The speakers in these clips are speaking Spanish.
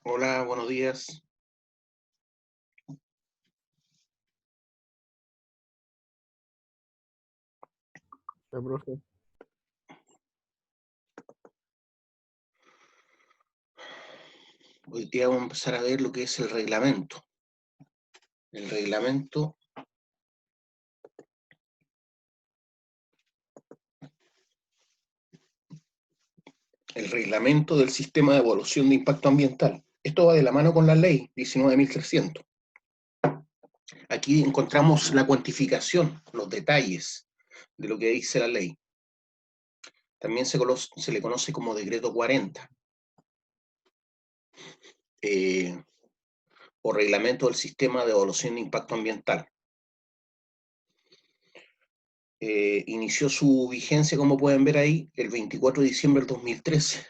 Hola, buenos días. Ya, profe. Hoy día vamos a empezar a ver lo que es el reglamento. El reglamento, el reglamento del sistema de evaluación de impacto ambiental. Esto va de la mano con la ley 19.300. Aquí encontramos la cuantificación, los detalles de lo que dice la ley. También se le conoce como decreto 40 o reglamento del sistema de evaluación de impacto ambiental. Inició su vigencia, como pueden ver ahí, el 24 de diciembre del 2013.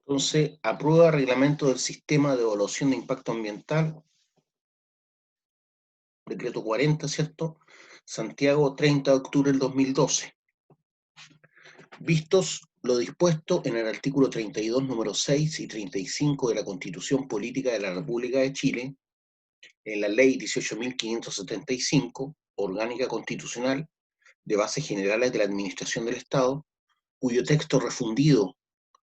Entonces, aprueba reglamento del sistema de evaluación de impacto ambiental, decreto 40, ¿cierto? Santiago, 30 de octubre del 2012. Vistos lo dispuesto en el artículo 32, número 6 y 35 de la Constitución Política de la República de Chile, en la Ley 18.575, Orgánica Constitucional, de Bases Generales de la Administración del Estado, cuyo texto refundido,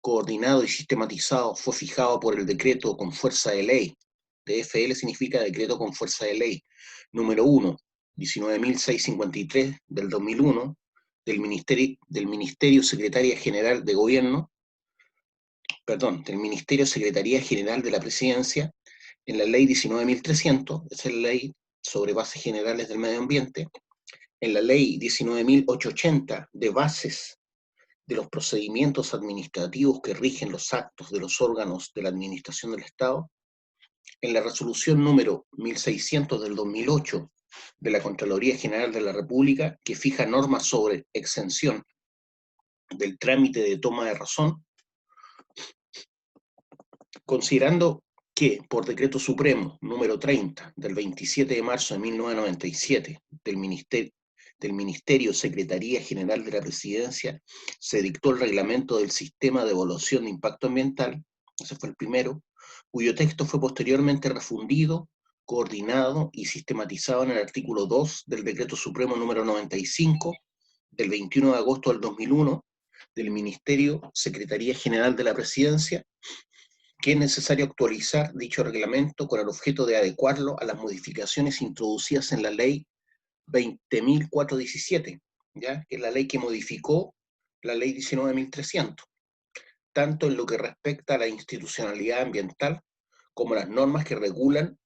coordinado y sistematizado fue fijado por el decreto con fuerza de ley. DFL significa decreto con fuerza de ley, número 1, 19.653 del 2001, del Ministerio Secretaría General de Gobierno, del Ministerio Secretaría General de la Presidencia, en la ley 19.300, esa es la ley sobre bases generales del medio ambiente, en la ley 19.880 de bases de los procedimientos administrativos que rigen los actos de los órganos de la Administración del Estado, en la resolución número 1600 del 2008 de la Contraloría General de la República, que fija normas sobre exención del trámite de toma de razón, considerando que por decreto supremo número 30 del 27 de marzo de 1997 del Ministerio Secretaría General de la Presidencia se dictó el reglamento del sistema de evaluación de impacto ambiental, ese fue el primero, cuyo texto fue posteriormente refundido, coordinado y sistematizado en el artículo 2 del decreto supremo número 95 del 21 de agosto del 2001 del Ministerio Secretaría General de la Presidencia, que es necesario actualizar dicho reglamento con el objeto de adecuarlo a las modificaciones introducidas en la ley 20.417, ¿ya? Que es la ley que modificó la ley 19.300, tanto en lo que respecta a la institucionalidad ambiental como las normas que regulan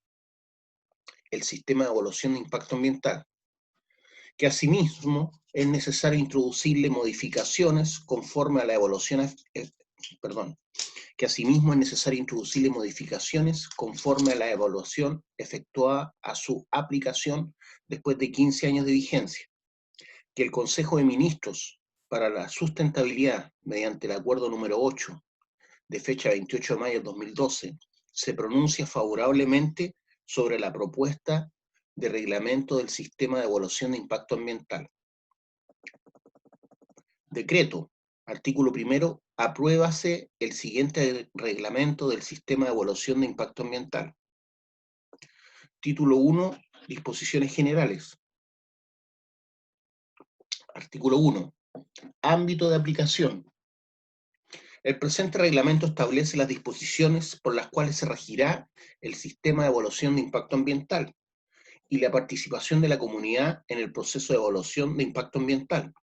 el sistema de evaluación de impacto ambiental, que asimismo es necesario introducirle modificaciones conforme a la evaluación, que asimismo es necesario introducirle modificaciones conforme a la evaluación efectuada a su aplicación después de 15 años de vigencia, que el Consejo de Ministros para la Sustentabilidad, mediante el acuerdo número 8 de fecha 28 de mayo de 2012, se pronuncia favorablemente sobre la propuesta de reglamento del sistema de evaluación de impacto ambiental. Decreto, artículo primero, apruébase el siguiente reglamento del sistema de evaluación de impacto ambiental. Título 1, disposiciones generales. Artículo 1, ámbito de aplicación. El presente reglamento establece las disposiciones por las cuales se regirá el sistema de evaluación de impacto ambiental y la participación de la comunidad en el proceso de evaluación de impacto ambiental,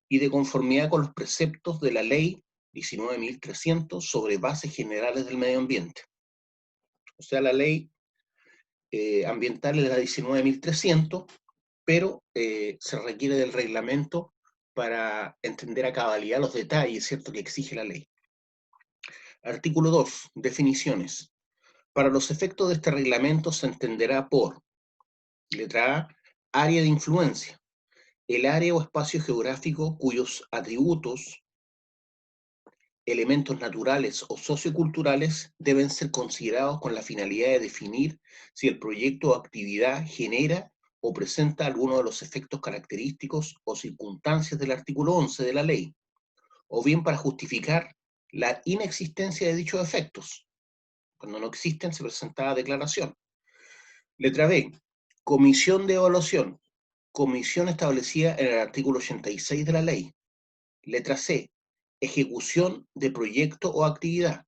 y de conformidad con los preceptos de la Ley 19.300 sobre bases generales del medio ambiente. O sea, la ley ambiental es la 19.300, pero se requiere del reglamento para entender a cabalidad los detalles, ¿cierto?, que exige la ley. Artículo 2, definiciones. Para los efectos de este reglamento se entenderá por, letra A, área de influencia, el área o espacio geográfico cuyos atributos, elementos naturales o socioculturales deben ser considerados con la finalidad de definir si el proyecto o actividad genera o presenta alguno de los efectos característicos o circunstancias del artículo 11 de la ley, o bien para justificar la inexistencia de dichos efectos. Cuando no existen, se presentaba declaración. Letra B, comisión de evaluación, comisión establecida en el artículo 86 de la ley. Letra C, ejecución de proyecto o actividad,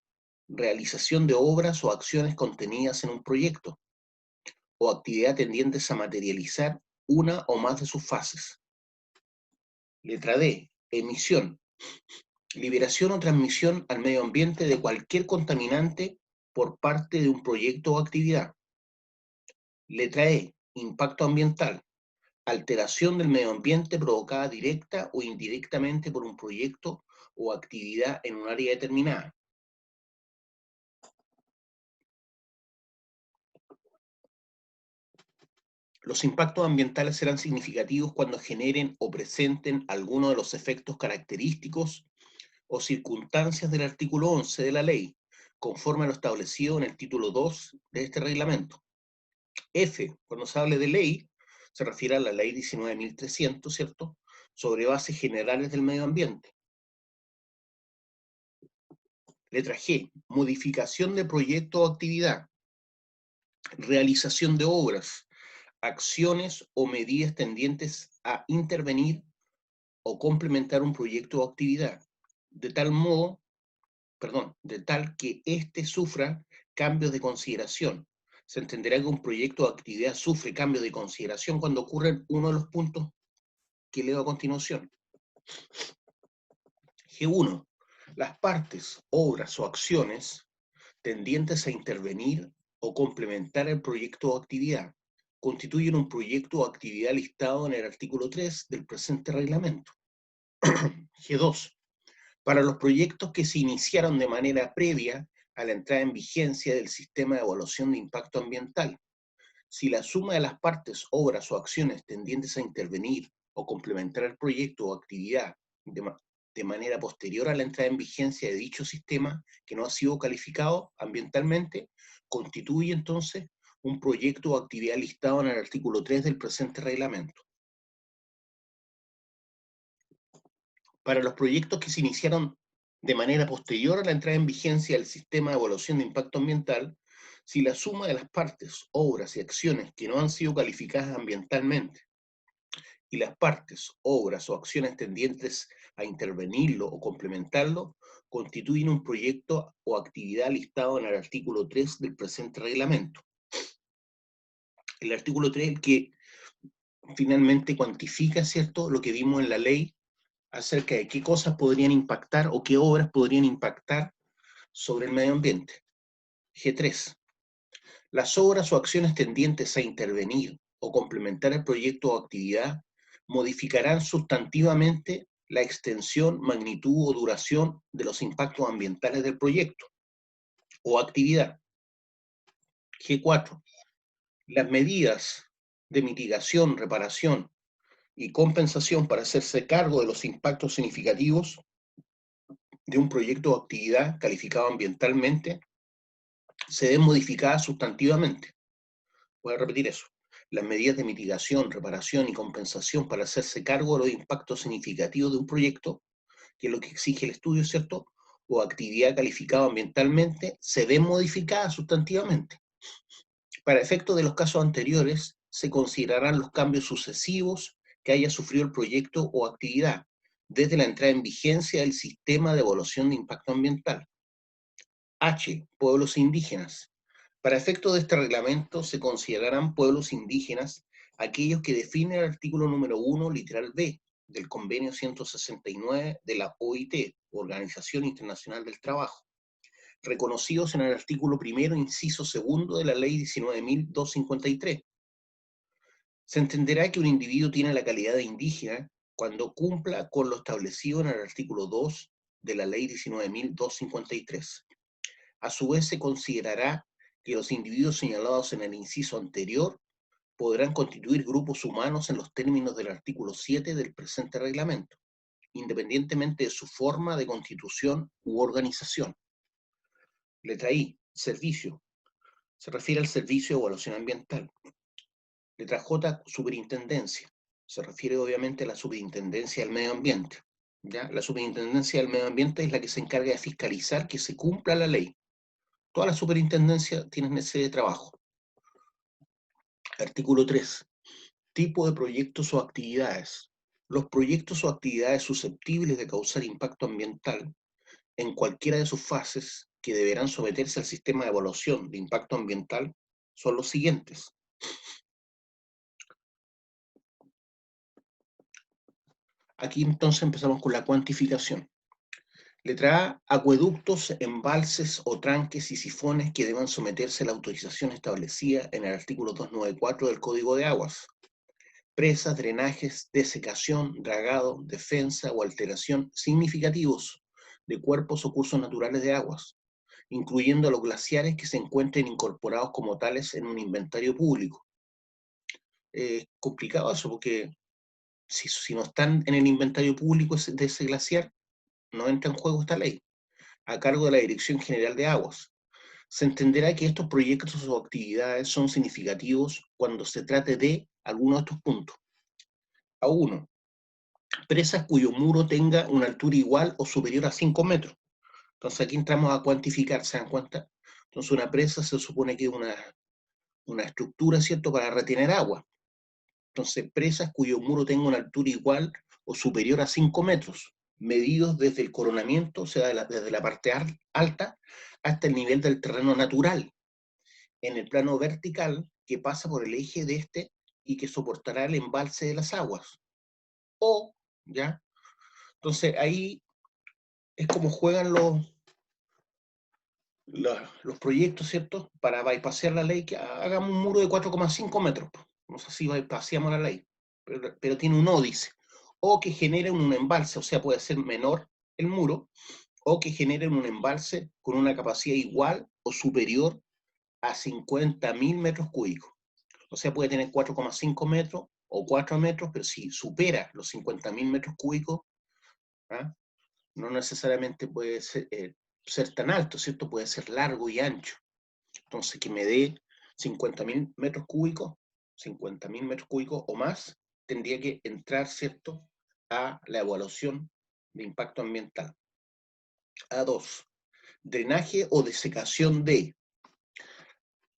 realización de obras o acciones contenidas en un proyecto, o actividad tendientes a materializar una o más de sus fases. Letra D, emisión, liberación o transmisión al medio ambiente de cualquier contaminante por parte de un proyecto o actividad. Letra E, impacto ambiental, alteración del medio ambiente provocada directa o indirectamente por un proyecto o actividad en un área determinada. Los impactos ambientales serán significativos cuando generen o presenten alguno de los efectos característicos o circunstancias del artículo 11 de la ley, conforme a lo establecido en el título 2 de este reglamento. F, cuando se hable de ley, se refiere a la ley 19.300, ¿cierto?, sobre bases generales del medio ambiente. Letra G, modificación de proyecto o actividad, realización de obras, acciones o medidas tendientes a intervenir o complementar un proyecto o actividad, de tal modo, de tal que éste sufra cambios de consideración. Se entenderá que un proyecto o actividad sufre cambios de consideración cuando ocurren uno de los puntos que leo a continuación. G1. Las partes, obras o acciones tendientes a intervenir o complementar el proyecto o actividad constituyen un proyecto o actividad listado en el artículo 3 del presente reglamento. G2. Para los proyectos que se iniciaron de manera previa a la entrada en vigencia del sistema de evaluación de impacto ambiental, si la suma de las partes, obras o acciones tendientes a intervenir o complementar el proyecto o actividad de manera posterior a la entrada en vigencia de dicho sistema que no ha sido calificado ambientalmente, constituye entonces un proyecto o actividad listado en el artículo 3 del presente reglamento. Para los proyectos que se iniciaron de manera posterior a la entrada en vigencia del sistema de evaluación de impacto ambiental, si la suma de las partes, obras y acciones que no han sido calificadas ambientalmente y las partes, obras o acciones tendientes a intervenirlo o complementarlo, constituyen un proyecto o actividad listado en el artículo 3 del presente reglamento. El artículo 3 el que finalmente cuantifica, ¿cierto?, lo que vimos en la ley acerca de qué cosas podrían impactar o qué obras podrían impactar sobre el medio ambiente. G3. Las obras o acciones tendientes a intervenir o complementar el proyecto o actividad modificarán sustantivamente la extensión, magnitud o duración de los impactos ambientales del proyecto o actividad. G4. Las medidas de mitigación, reparación y compensación para hacerse cargo de los impactos significativos de un proyecto o actividad calificado ambientalmente se ven modificadas sustantivamente. Voy a repetir eso. Las medidas de mitigación, reparación y compensación para hacerse cargo de los impactos significativos de un proyecto, que es lo que exige el estudio, ¿cierto?, o actividad calificada ambientalmente, se ven modificadas sustantivamente. Para efectos de los casos anteriores, se considerarán los cambios sucesivos que haya sufrido el proyecto o actividad, desde la entrada en vigencia del sistema de evaluación de impacto ambiental. H. Pueblos indígenas. Para efectos de este reglamento se considerarán pueblos indígenas aquellos que define el artículo número 1, literal B, del convenio 169 de la OIT, Organización Internacional del Trabajo, reconocidos en el artículo 1, inciso 2 de la ley 19.253. Se entenderá que un individuo tiene la calidad de indígena cuando cumpla con lo establecido en el artículo 2 de la ley 19.253. A su vez, se considerará que los individuos señalados en el inciso anterior podrán constituir grupos humanos en los términos del artículo 7 del presente reglamento, independientemente de su forma de constitución u organización. Letra I, servicio. Se refiere al servicio de evaluación ambiental. Letra J, superintendencia. Se refiere obviamente a la superintendencia del medio ambiente. ¿ya? La Superintendencia del Medio Ambiente es la que se encarga de fiscalizar que se cumpla la ley. Todas las superintendencias tienen ese trabajo. Artículo 3. Tipo de proyectos o actividades. Los proyectos o actividades susceptibles de causar impacto ambiental en cualquiera de sus fases que deberán someterse al sistema de evaluación de impacto ambiental son los siguientes. Aquí entonces empezamos con la cuantificación. Letra A, acueductos, embalses o tranques y sifones que deban someterse a la autorización establecida en el artículo 294 del Código de Aguas. Presas, drenajes, desecación, dragado, defensa o alteración significativos de cuerpos o cursos naturales de aguas, incluyendo los glaciares que se encuentren incorporados como tales en un inventario público. Es complicado eso porque si no están en el inventario público de ese glaciar, no entra en juego esta ley, a cargo de la Dirección General de Aguas. Se entenderá que estos proyectos o actividades son significativos cuando se trate de alguno de estos puntos. A uno, presas cuyo muro tenga una altura igual o superior a 5 metros. Entonces aquí entramos a cuantificar, ¿se dan cuenta? Entonces una presa se supone que es una estructura, ¿cierto?, para retener agua. Entonces, presas cuyo muro tenga una altura igual o superior a 5 metros, medidos desde el coronamiento, o sea, desde la parte alta, hasta el nivel del terreno natural, en el plano vertical que pasa por el eje de este y que soportará el embalse de las aguas. O, ¿ya? Entonces, ahí es como juegan los proyectos, ¿cierto? Para bypassear la ley, que hagamos un muro de 4,5 metros. No sé si bypasseamos la ley, pero tiene un O, dice. O que genere un embalse, o sea, puede ser menor el muro, o que genere un embalse con una capacidad igual o superior a 50.000 metros cúbicos. O sea, puede tener 4,5 metros o 4 metros, pero si supera los 50.000 metros cúbicos, ¿ah?, no necesariamente puede ser tan alto, ¿cierto? Puede ser largo y ancho. Entonces, que me dé 50.000 metros cúbicos, 50.000 metros cúbicos o más, tendría que entrar, ¿cierto?, a la evaluación de impacto ambiental. A2, drenaje o desecación de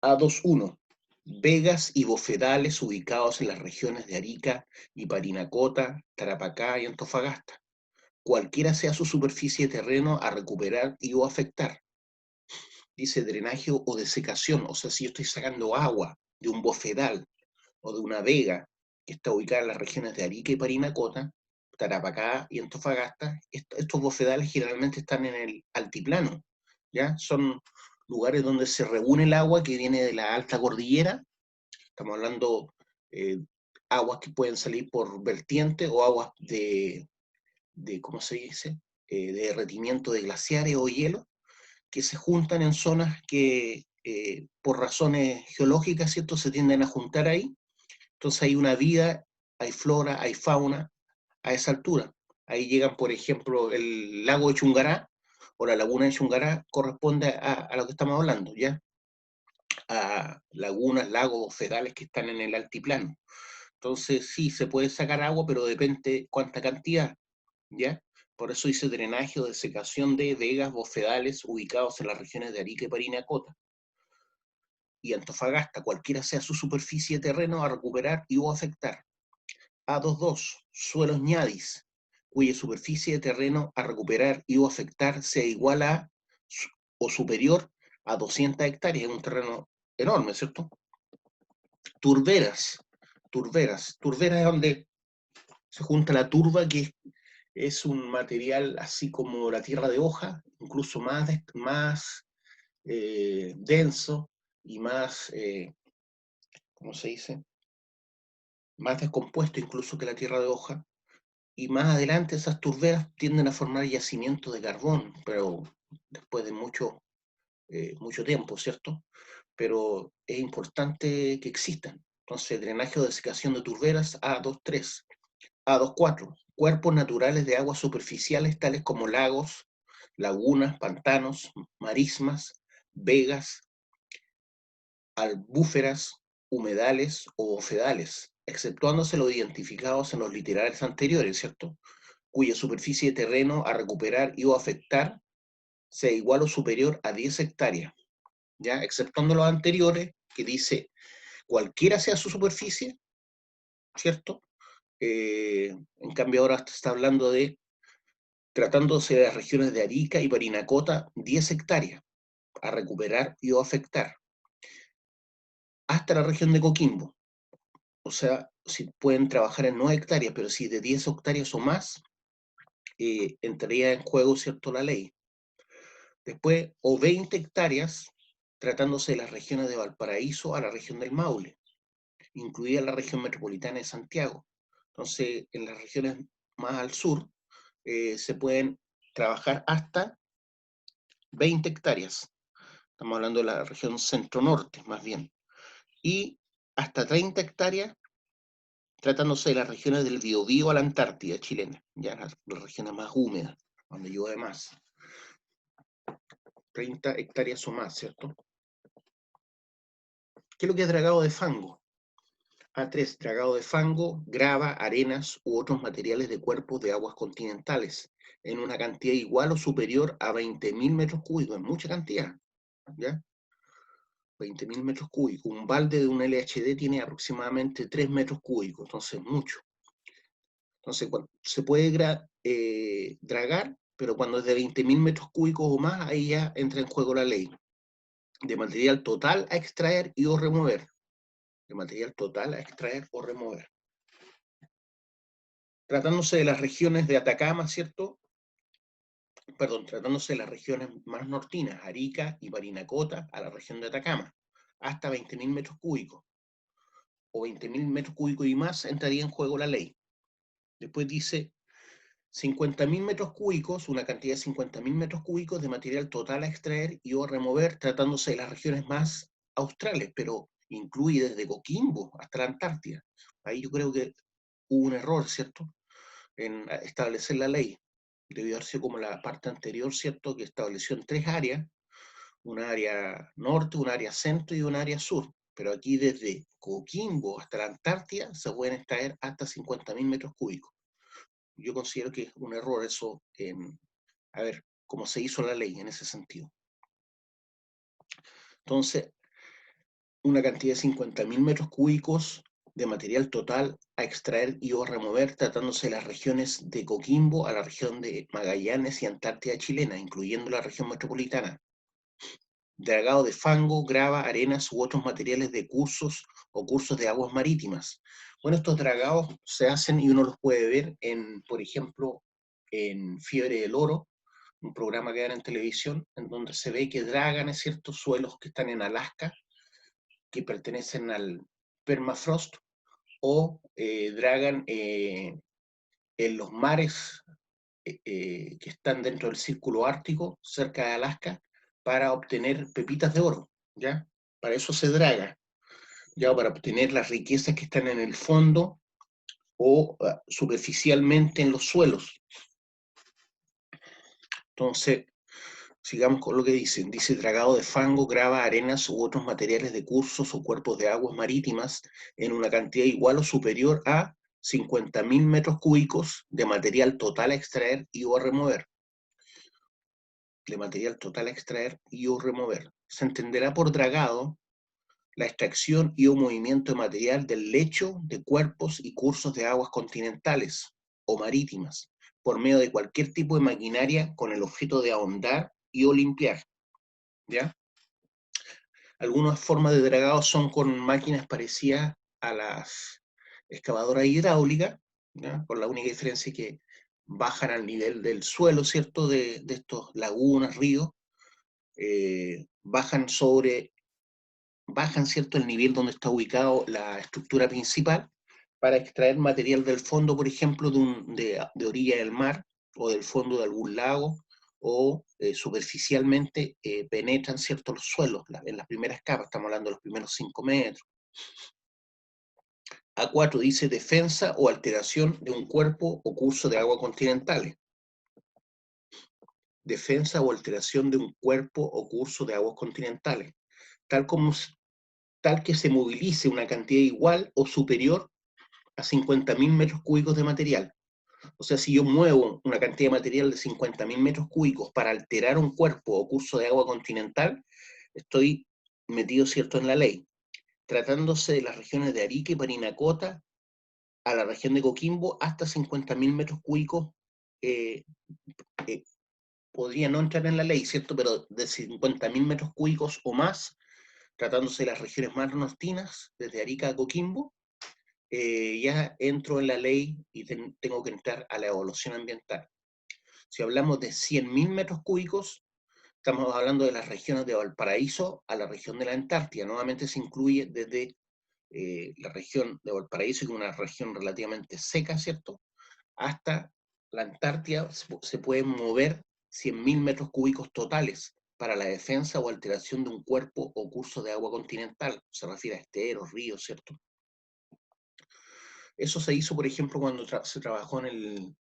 A2.1, vegas y bofedales ubicados en las regiones de Arica y Parinacota, Tarapacá y Antofagasta, cualquiera sea su superficie de terreno a recuperar y o afectar. Dice drenaje o desecación, o sea, si yo estoy sacando agua de un bofedal o de una vega que está ubicada en las regiones de Arica y Parinacota, Tarapacá y Antofagasta, estos bofedales generalmente están en el altiplano, ¿ya? Son lugares donde se reúne el agua que viene de la alta cordillera. Estamos hablando eh, aguas que pueden salir por vertiente o aguas de ¿cómo se dice?, de derretimiento de glaciares o hielo, que se juntan en zonas que por razones geológicas, ¿cierto?, se tienden a juntar ahí. Entonces hay una vida, hay flora, hay fauna a esa altura. Ahí llegan, por ejemplo, el lago de Chungará o la laguna de Chungará corresponde a lo que estamos hablando, ¿ya? A lagunas, lagos, fedales que están en el altiplano. Entonces sí, se puede sacar agua, pero depende cuánta cantidad, ¿ya? Por eso dice drenaje o desecación de vegas bofedales ubicados en las regiones de Arica y Parinacota y Antofagasta, cualquiera sea su superficie de terreno a recuperar y o afectar. A22, suelos ñadis, cuya superficie de terreno a recuperar y o afectar sea igual a o superior a 200 hectáreas, es un terreno enorme, ¿cierto? Turberas, turberas es donde se junta la turba, que es un material así como la tierra de hoja, incluso más denso y más, ¿cómo se dice?, más descompuesto incluso que la tierra de hoja, y más adelante esas turberas tienden a formar yacimientos de carbón, pero después de mucho tiempo, ¿cierto? Pero es importante que existan. Entonces, drenaje o desecación de turberas, A23. A24, cuerpos naturales de aguas superficiales tales como lagos, lagunas, pantanos, marismas, vegas, albúferas, humedales o bofedales, exceptuándose los identificados en los literales anteriores, ¿cierto? cuya superficie de terreno a recuperar y o afectar sea igual o superior a 10 hectáreas, ¿ya? Exceptuando los anteriores, que dice cualquiera sea su superficie, ¿cierto? En cambio ahora se está hablando de, tratándose de las regiones de Arica y Parinacota, 10 hectáreas a recuperar y o afectar, hasta la región de Coquimbo. O sea, si pueden trabajar en 9 hectáreas, pero si de 10 hectáreas o más, entraría en juego, ¿cierto?, la ley. Después, o 20 hectáreas, tratándose de las regiones de Valparaíso a la región del Maule, incluida la región metropolitana de Santiago. Entonces, en las regiones más al sur, se pueden trabajar hasta 20 hectáreas. Estamos hablando de la región centro-norte, más bien. Y hasta 30 hectáreas, tratándose de las regiones del Biobío a la Antártida chilena, ya las regiones más húmedas, donde llueve más. 30 hectáreas o más, ¿cierto? ¿Qué es lo que es dragado de fango? A3, dragado de fango, grava, arenas u otros materiales de cuerpos de aguas continentales, en una cantidad igual o superior a 20.000 metros cúbicos, es mucha cantidad, ¿ya? 20.000 metros cúbicos. Un balde de un LHD tiene aproximadamente 3 metros cúbicos, entonces mucho. Entonces, se puede dragar, pero cuando es de 20.000 metros cúbicos o más, ahí ya entra en juego la ley. De material total a extraer y o remover. De material total a extraer o remover. Tratándose de las regiones de Atacama, ¿cierto? Perdón, tratándose de las regiones más nortinas, Arica y Parinacota, a la región de Atacama, hasta 20.000 metros cúbicos. O 20.000 metros cúbicos y más, entraría en juego la ley. Después dice 50.000 metros cúbicos, una cantidad de 50.000 metros cúbicos de material total a extraer y o remover, tratándose de las regiones más australes, pero incluye desde Coquimbo hasta la Antártida. Ahí yo creo que hubo un error, ¿cierto?, en establecer la ley. Debió haber sido como la parte anterior, ¿cierto?, que estableció en 3 áreas, un área norte, un área centro y un área sur. Pero aquí desde Coquimbo hasta la Antártida se pueden extraer hasta 50.000 metros cúbicos. Yo considero que es un error eso, a ver, cómo se hizo la ley en ese sentido. Entonces, una cantidad de 50.000 metros cúbicos de material total a extraer y o remover, tratándose de las regiones de Coquimbo a la región de Magallanes y Antártida chilena, incluyendo la región metropolitana. Dragado de fango, grava, arenas u otros materiales de cursos o cursos de aguas marítimas. Bueno, estos dragados se hacen y uno los puede ver en, por ejemplo, en Fiebre del Oro, un programa que dan en televisión, en donde se ve que dragan en ciertos suelos que están en Alaska, que pertenecen al permafrost, o dragan en los mares que están dentro del círculo ártico, cerca de Alaska, para obtener pepitas de oro, ¿ya? Para eso se draga, ¿ya? Para obtener las riquezas que están en el fondo o superficialmente en los suelos. Entonces, sigamos con lo que dicen. Dice dragado de fango, grava, arenas u otros materiales de cursos o cuerpos de aguas marítimas en una cantidad igual o superior a 50.000 metros cúbicos de material total a extraer y o a remover. De material total a extraer y o remover. Se entenderá por dragado la extracción y o movimiento de material del lecho de cuerpos y cursos de aguas continentales o marítimas, por medio de cualquier tipo de maquinaria con el objeto de ahondar y o limpiar, ¿ya? Algunas formas de dragado son con máquinas parecidas a las excavadoras hidráulicas, ¿ya? Con la única diferencia que bajan al nivel del suelo, ¿cierto?, de estos lagunas, ríos, bajan, ¿cierto?, el nivel donde está ubicado la estructura principal para extraer material del fondo, por ejemplo, de orilla del mar o del fondo de algún lago, o superficialmente penetran ciertos suelos, en las primeras capas, estamos hablando de los primeros 5 metros. A4 dice defensa o alteración de un cuerpo o curso de agua continentales. Defensa o alteración de un cuerpo o curso de aguas continentales, tal que se movilice una cantidad igual o superior a 50.000 metros cúbicos de material. O sea, si yo muevo una cantidad de material de 50.000 metros cúbicos para alterar un cuerpo o curso de agua continental, estoy metido, ¿cierto?, en la ley. Tratándose de las regiones de Arica y Parinacota, a la región de Coquimbo, hasta 50.000 metros cúbicos eh, eh, podría no entrar en la ley, ¿cierto? Pero de 50.000 metros cúbicos o más, tratándose de las regiones más nortinas, desde Arica a Coquimbo, ya entro en la ley y tengo que entrar a la evaluación ambiental. Si hablamos de 100.000 metros cúbicos, estamos hablando de las regiones de Valparaíso a la región de la Antártida. Nuevamente se incluye desde la región de Valparaíso, que es una región relativamente seca, ¿cierto?, hasta la Antártida se pueden mover 100.000 metros cúbicos totales para la defensa o alteración de un cuerpo o curso de agua continental. Se refiere a esteros, ríos, ¿cierto? Eso se hizo, por ejemplo, cuando se trabajó en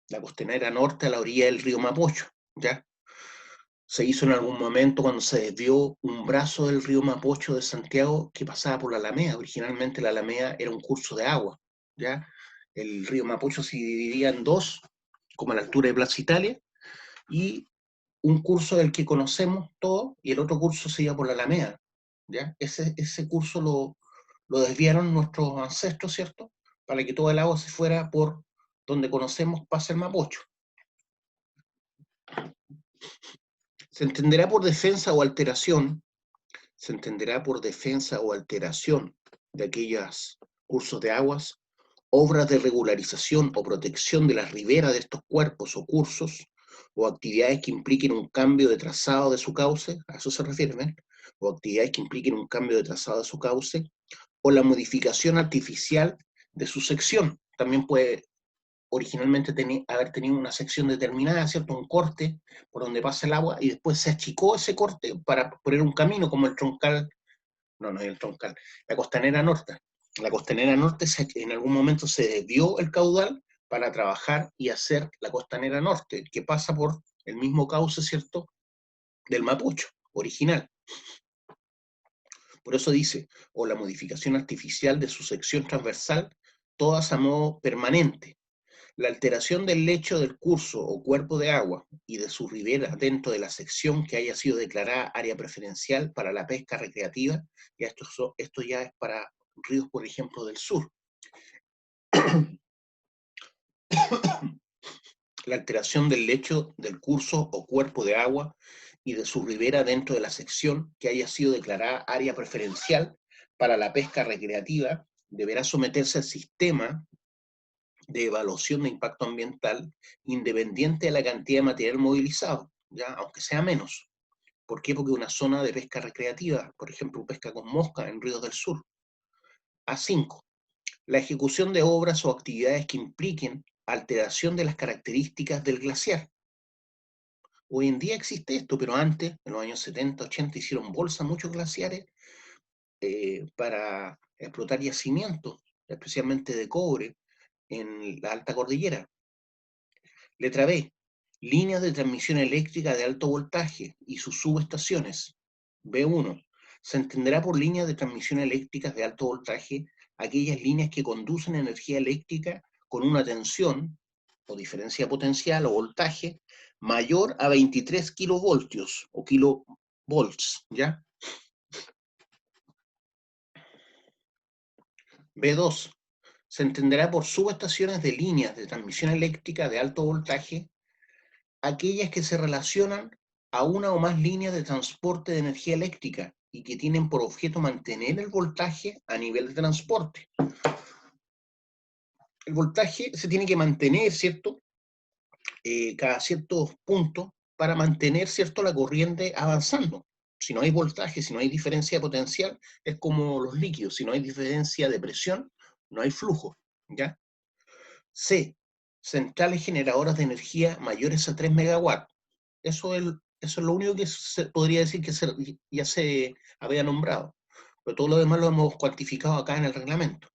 la costanera norte a la orilla del río Mapocho, ¿ya? Se hizo en algún momento cuando se desvió un brazo del río Mapocho de Santiago que pasaba por la Alameda. Originalmente la Alameda era un curso de agua, ¿ya? El río Mapocho se dividía en dos, como a la altura de Plaza Italia, y un curso del que conocemos todo, y el otro curso se iba por la Alameda, ¿ya? Ese curso lo desviaron nuestros ancestros, ¿cierto?, para que todo el agua se fuera por donde conocemos pasa el Mapocho. Se entenderá por defensa o alteración, se entenderá por defensa o alteración de aquellos cursos de aguas, obras de regularización o protección de las riberas de estos cuerpos o cursos, o actividades que impliquen un cambio de trazado de su cauce, a eso se refieren, o actividades que impliquen un cambio de trazado de su cauce, o la modificación artificial de su sección. También puede originalmente haber tenido una sección determinada, ¿cierto?, un corte por donde pasa el agua, y después se achicó ese corte para poner un camino como el troncal, no es el troncal, la costanera norte. La costanera norte en algún momento se desvió el caudal para trabajar y hacer la costanera norte, que pasa por el mismo cauce, ¿cierto?, del Mapocho original. Por eso dice, o la modificación artificial de su sección transversal, todas a modo permanente. La alteración del lecho del curso o cuerpo de agua y de su ribera dentro de la sección que haya sido declarada área preferencial para la pesca recreativa, y esto ya es para ríos, por ejemplo, del sur. La alteración del lecho del curso o cuerpo de agua y de su ribera dentro de la sección que haya sido declarada área preferencial para la pesca recreativa deberá someterse al sistema de evaluación de impacto ambiental independiente de la cantidad de material movilizado, ¿ya?, aunque sea menos. ¿Por qué? Porque una zona de pesca recreativa, por ejemplo, pesca con mosca en ríos del sur. A5. La ejecución de obras o actividades que impliquen alteración de las características del glaciar. Hoy en día existe esto, pero antes, en los años 70, 80, hicieron bolsa muchos glaciares para explotar yacimientos, especialmente de cobre, en la alta cordillera. Letra B. Líneas de transmisión eléctrica de alto voltaje y sus subestaciones. B1. Se entenderá por líneas de transmisión eléctricas de alto voltaje aquellas líneas que conducen energía eléctrica con una tensión o diferencia potencial o voltaje mayor a 23 kilovoltios o kilovolts, ¿ya? B2. Se entenderá por subestaciones de líneas de transmisión eléctrica de alto voltaje aquellas que se relacionan a una o más líneas de transporte de energía eléctrica y que tienen por objeto mantener el voltaje a nivel de transporte. El voltaje se tiene que mantener, ¿cierto?, cada ciertos puntos para mantener, ¿cierto?, la corriente avanzando. Si no hay voltaje, si no hay diferencia de potencial, es como los líquidos, si no hay diferencia de presión, no hay flujo, ¿ya? C. Centrales generadoras de energía mayores a 3 megawatts. Eso es lo único que se podría decir que ya se había nombrado. Pero todo lo demás lo hemos cuantificado acá en el reglamento.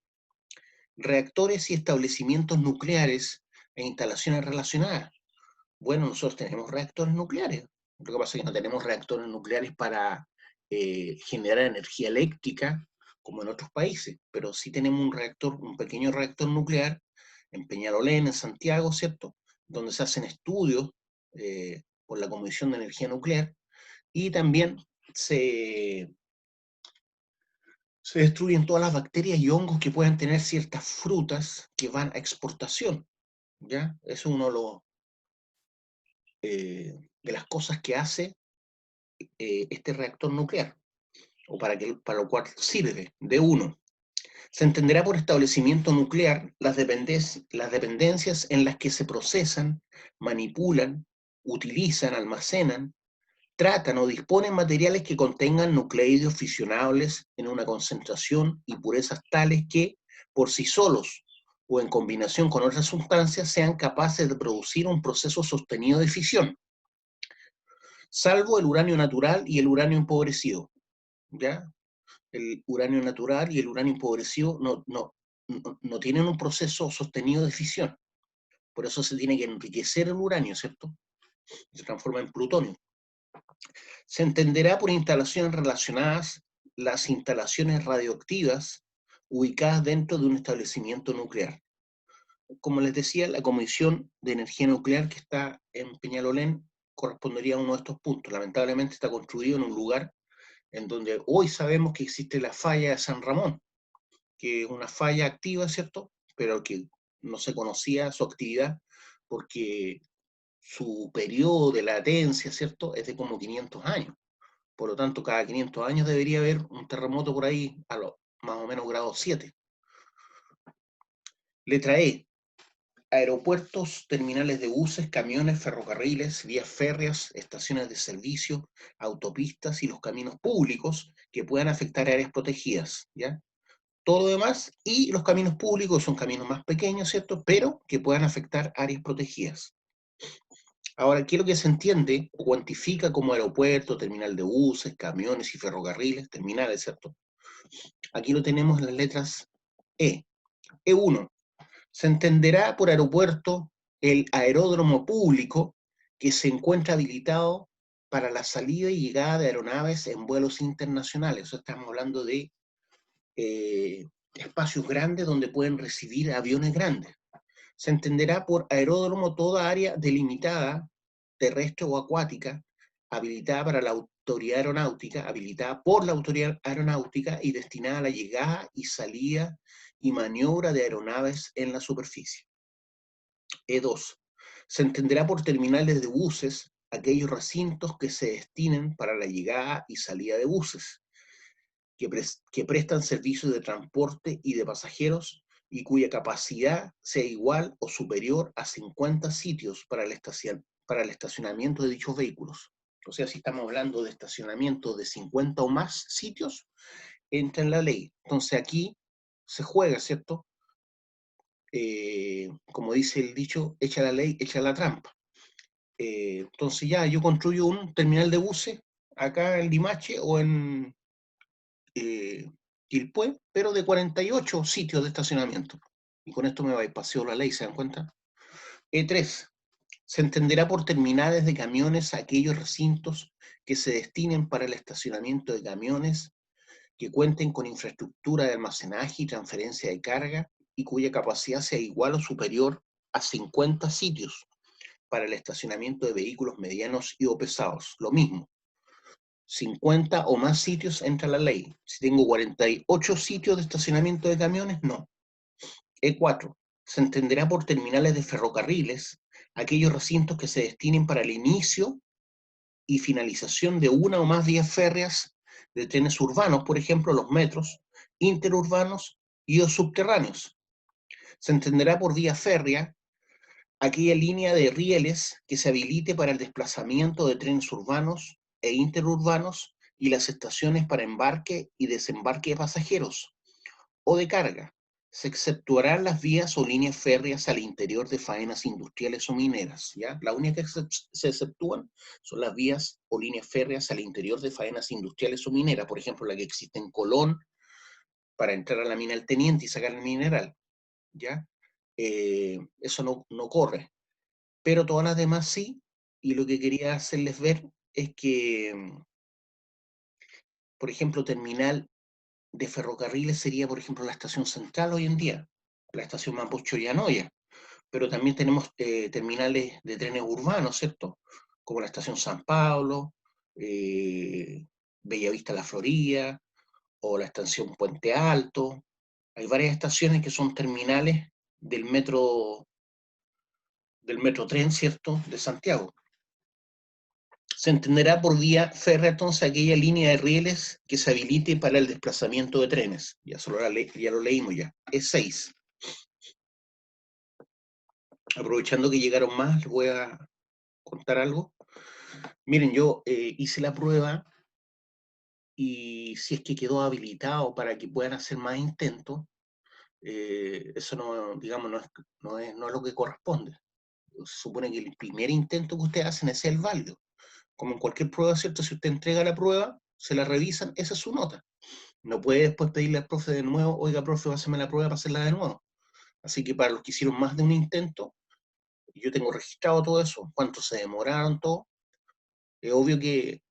Reactores y establecimientos nucleares e instalaciones relacionadas. Bueno, nosotros tenemos reactores nucleares. Lo que pasa es que no tenemos reactores nucleares para generar energía eléctrica como en otros países, pero sí tenemos un reactor, un pequeño reactor nuclear en Peñalolén, en Santiago, ¿cierto? Donde se hacen estudios por la Comisión de Energía Nuclear y también se, se destruyen todas las bacterias y hongos que puedan tener ciertas frutas que van a exportación, ¿ya? Eso es uno de las cosas que hace este reactor nuclear, o para lo cual sirve, de uno. Se entenderá por establecimiento nuclear las dependencias en las que se procesan, manipulan, utilizan, almacenan, tratan o disponen materiales que contengan nucleidos fisionables en una concentración y purezas tales que, por sí solos o en combinación con otras sustancias, sean capaces de producir un proceso sostenido de fisión, salvo el uranio natural y el uranio empobrecido, ¿ya? El uranio natural y el uranio empobrecido no tienen un proceso sostenido de fisión. Por eso se tiene que enriquecer el uranio, ¿cierto? Se transforma en plutonio. Se entenderá por instalaciones relacionadas las instalaciones radioactivas ubicadas dentro de un establecimiento nuclear. Como les decía, la Comisión de Energía Nuclear que está en Peñalolén correspondería a uno de estos puntos. Lamentablemente está construido en un lugar en donde hoy sabemos que existe la falla de San Ramón, que es una falla activa, ¿cierto? Pero que no se conocía su actividad porque su periodo de latencia, ¿cierto? Es de como 500 años. Por lo tanto, cada 500 años debería haber un terremoto por ahí a lo más o menos grado 7. Letra E. Aeropuertos, terminales de buses, camiones, ferrocarriles, vías férreas, estaciones de servicio, autopistas y los caminos públicos que puedan afectar áreas protegidas, ¿ya? Todo lo demás, y los caminos públicos son caminos más pequeños, ¿cierto? Pero que puedan afectar áreas protegidas. Ahora, ¿qué es lo que se entiende o cuantifica como aeropuerto, terminal de buses, camiones y ferrocarriles, terminales, ¿cierto? Aquí lo tenemos en las letras E. E1. Se entenderá por aeropuerto el aeródromo público que se encuentra habilitado para la salida y llegada de aeronaves en vuelos internacionales. O sea, estamos hablando de espacios grandes donde pueden recibir aviones grandes. Se entenderá por aeródromo toda área delimitada, terrestre o acuática, habilitada para la autoridad aeronáutica, habilitada por la autoridad aeronáutica y destinada a la llegada y salida y maniobra de aeronaves en la superficie. E2. Se entenderá por terminales de buses aquellos recintos que se destinen para la llegada y salida de buses, que prestan servicios de transporte y de pasajeros y cuya capacidad sea igual o superior a 50 sitios para el estacionamiento de dichos vehículos. O sea, si estamos hablando de estacionamiento de 50 o más sitios, entra en la ley. Entonces aquí se juega, ¿cierto? Como dice el dicho, echa la ley, echa la trampa. Entonces ya yo construyo un terminal de buses acá en Limache o en Quilpué, pero de 48 sitios de estacionamiento. Y con esto me bypasseo la ley, ¿se dan cuenta? E3. Se entenderá por terminales de camiones aquellos recintos que se destinen para el estacionamiento de camiones que cuenten con infraestructura de almacenaje y transferencia de carga y cuya capacidad sea igual o superior a 50 sitios para el estacionamiento de vehículos medianos y o pesados. Lo mismo, 50 o más sitios entra la ley. Si tengo 48 sitios de estacionamiento de camiones, no. E4. Se entenderá por terminales de ferrocarriles aquellos recintos que se destinen para el inicio y finalización de una o más vías férreas de trenes urbanos, por ejemplo, los metros, interurbanos y o subterráneos. Se entenderá por vía férrea aquella línea de rieles que se habilite para el desplazamiento de trenes urbanos e interurbanos y las estaciones para embarque y desembarque de pasajeros o de carga. Se exceptuarán las vías o líneas férreas al interior de faenas industriales o mineras, ¿ya? Las únicas que se exceptúan son las vías o líneas férreas al interior de faenas industriales o mineras, por ejemplo, la que existe en Colón para entrar a la mina del Teniente y sacar el mineral, ¿ya? Eso no corre, pero todas las demás sí, y lo que quería hacerles ver es que, por ejemplo, terminal de ferrocarriles sería, por ejemplo, la estación central hoy en día, la estación Mapocho y Anoya, pero también tenemos terminales de trenes urbanos, ¿cierto? Como la estación San Pablo, Bellavista La Florida, o la estación Puente Alto. Hay varias estaciones que son terminales del metro tren, ¿cierto?, de Santiago. Se entenderá por vía férrea entonces aquella línea de rieles que se habilite para el desplazamiento de trenes. Ya lo leímos ya. Es 6. Aprovechando que llegaron más, les voy a contar algo. Miren, yo hice la prueba y si es que quedó habilitado para que puedan hacer más intentos, eso no, digamos, no es lo que corresponde. Se supone que el primer intento que ustedes hacen es el válido. Como en cualquier prueba, ¿cierto? Si usted entrega la prueba, se la revisan, esa es su nota. No puede después pedirle al profe de nuevo, oiga, profe, pásame la prueba para hacerla de nuevo. Así que para los que hicieron más de un intento, yo tengo registrado todo eso, cuánto se demoraron, todo. Es obvio que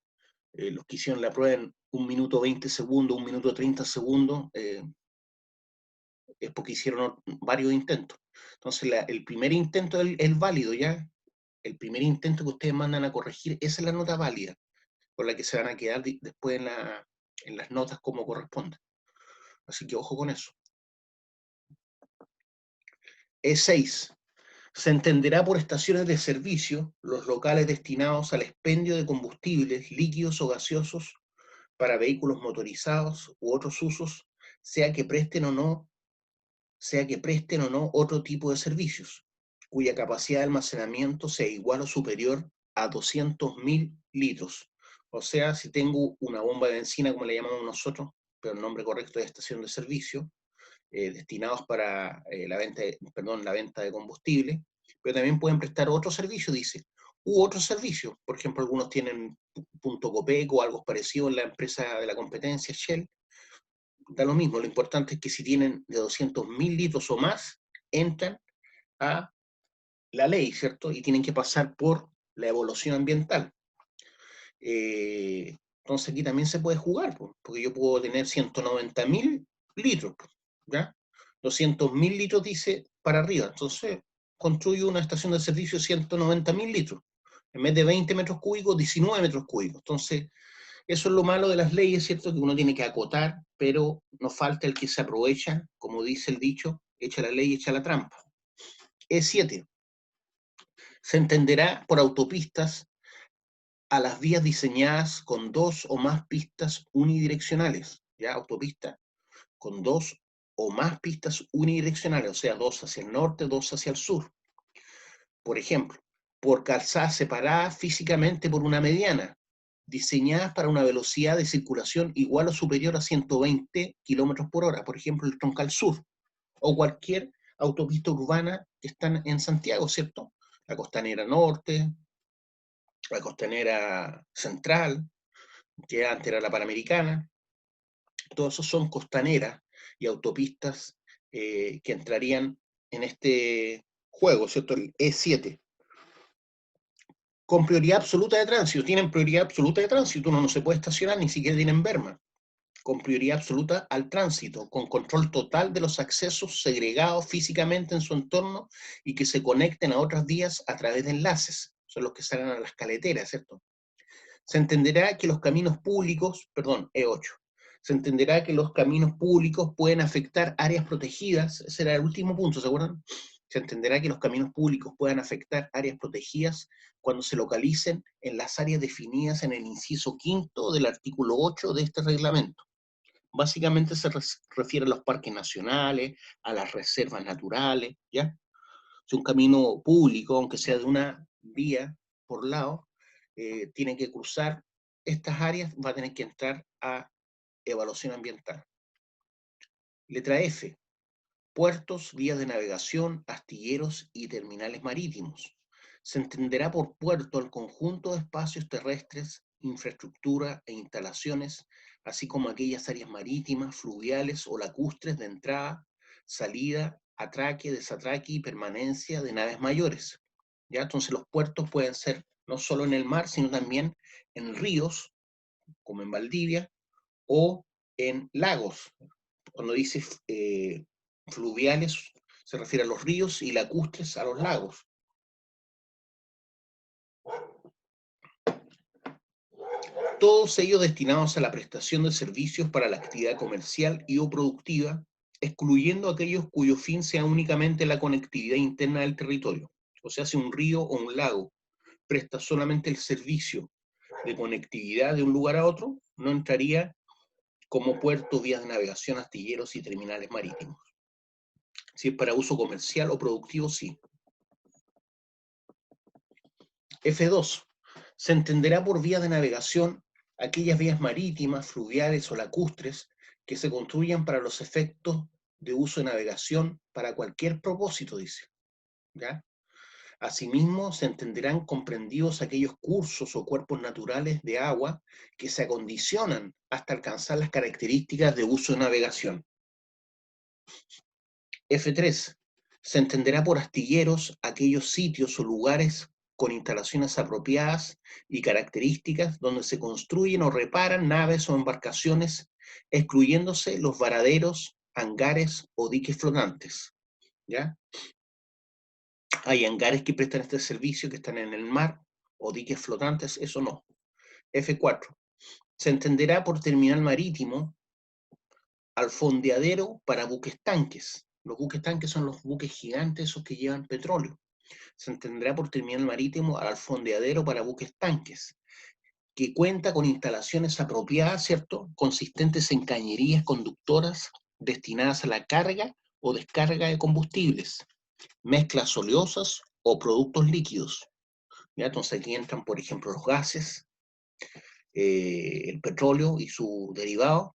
los que hicieron la prueba en 1 minuto 20 segundos, 1 minuto 30 segundos, es porque hicieron varios intentos. Entonces, el primer intento es el válido, ¿ya? El primer intento que ustedes mandan a corregir, esa es la nota válida, con la que se van a quedar después en las notas como corresponde. Así que ojo con eso. E6. Se entenderá por estaciones de servicio los locales destinados al expendio de combustibles líquidos o gaseosos para vehículos motorizados u otros usos, sea que presten o no otro tipo de servicios, cuya capacidad de almacenamiento sea igual o superior a 200.000 litros. O sea, si tengo una bomba de benzina, como le llamamos nosotros, pero el nombre correcto es estación de servicio, destinados para la venta de combustible, pero también pueden prestar otro servicio, dice, u otros servicios. Por ejemplo, algunos tienen punto Copeco o algo parecido en la empresa de la competencia, Shell. Da lo mismo, lo importante es que si tienen de 200.000 litros o más, entran a la ley, ¿cierto? Y tienen que pasar por la evaluación ambiental. Entonces aquí también se puede jugar, porque yo puedo tener 190.000 litros, ¿ya? 200.000 litros dice para arriba, entonces construyo una estación de servicio de 190.000 litros. En vez de 20 metros cúbicos, 19 metros cúbicos. Entonces, eso es lo malo de las leyes, ¿cierto? Que uno tiene que acotar, pero no falta el que se aprovecha, como dice el dicho, echa la ley, echa la trampa. E7. Se entenderá por autopistas a las vías diseñadas con 2 o más pistas unidireccionales, ¿ya? Autopista con 2 o más pistas unidireccionales, o sea, 2 hacia el norte, 2 hacia el sur. Por ejemplo, por calzadas separadas físicamente por una mediana, diseñadas para una velocidad de circulación igual o superior a 120 kilómetros por hora, por ejemplo, el Troncal Sur, o cualquier autopista urbana que están en Santiago, ¿cierto? La Costanera Norte, la Costanera Central, que antes era la Panamericana, todos esos son costaneras y autopistas que entrarían en este juego, ¿cierto? El E7. Con prioridad absoluta de tránsito, tienen prioridad absoluta de tránsito, uno no se puede estacionar, ni siquiera tienen berma. Con prioridad absoluta al tránsito, con control total de los accesos segregados físicamente en su entorno y que se conecten a otras vías a través de enlaces, son los que salen a las caleteras, ¿cierto? Se entenderá que los caminos públicos, perdón, E8, se entenderá que los caminos públicos pueden afectar áreas protegidas, ese era el último punto, ¿se acuerdan? Se entenderá que los caminos públicos puedan afectar áreas protegidas cuando se localicen en las áreas definidas en el inciso quinto del artículo 8 de este reglamento. Básicamente se refiere a los parques nacionales, a las reservas naturales, ¿ya? Si un camino público, aunque sea de una vía por lado, tiene que cruzar estas áreas, va a tener que entrar a evaluación ambiental. Letra F. Puertos, vías de navegación, astilleros y terminales marítimos. Se entenderá por puerto el conjunto de espacios terrestres, infraestructura e instalaciones, así como aquellas áreas marítimas, fluviales o lacustres de entrada, salida, atraque, desatraque y permanencia de naves mayores. ¿Ya? Entonces los puertos pueden ser no solo en el mar, sino también en ríos, como en Valdivia, o en lagos. Cuando dice fluviales, se refiere a los ríos, y lacustres a los lagos. Todos ellos destinados a la prestación de servicios para la actividad comercial y o productiva, excluyendo aquellos cuyo fin sea únicamente la conectividad interna del territorio. O sea, si un río o un lago presta solamente el servicio de conectividad de un lugar a otro, no entraría como puerto, vías de navegación, astilleros y terminales marítimos. Si es para uso comercial o productivo, sí. F2. Se entenderá por vía de navegación aquellas vías marítimas, fluviales o lacustres que se construyan para los efectos de uso de navegación para cualquier propósito, dice. ¿Ya? Asimismo, se entenderán comprendidos aquellos cursos o cuerpos naturales de agua que se acondicionan hasta alcanzar las características de uso de navegación. F3. Se entenderá por astilleros aquellos sitios o lugares con instalaciones apropiadas y características donde se construyen o reparan naves o embarcaciones, excluyéndose los varaderos, hangares o diques flotantes. ¿Ya? Hay hangares que prestan este servicio que están en el mar, o diques flotantes, eso no. F4. Se entenderá por terminal marítimo al fondeadero para buques tanques. Los buques tanques son los buques gigantes, esos que llevan petróleo. Se entenderá por terminal marítimo al fondeadero para buques tanques, que cuenta con instalaciones apropiadas, ¿cierto?, consistentes en cañerías conductoras destinadas a la carga o descarga de combustibles, mezclas oleosas o productos líquidos. ¿Ya? Entonces aquí entran, por ejemplo, los gases, el petróleo y su derivado,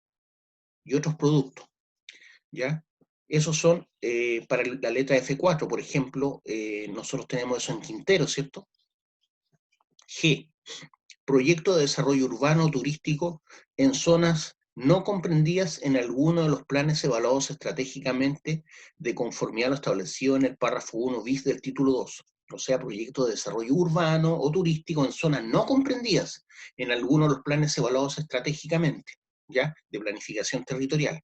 y otros productos. ¿Ya? Esos son para la letra F4, por ejemplo, nosotros tenemos eso en Quintero, ¿cierto? G. Proyecto de desarrollo urbano turístico en zonas no comprendidas en alguno de los planes evaluados estratégicamente de conformidad a lo establecido en el párrafo 1 bis del título 2. O sea, proyecto de desarrollo urbano o turístico en zonas no comprendidas en alguno de los planes evaluados estratégicamente, ¿ya? De planificación territorial.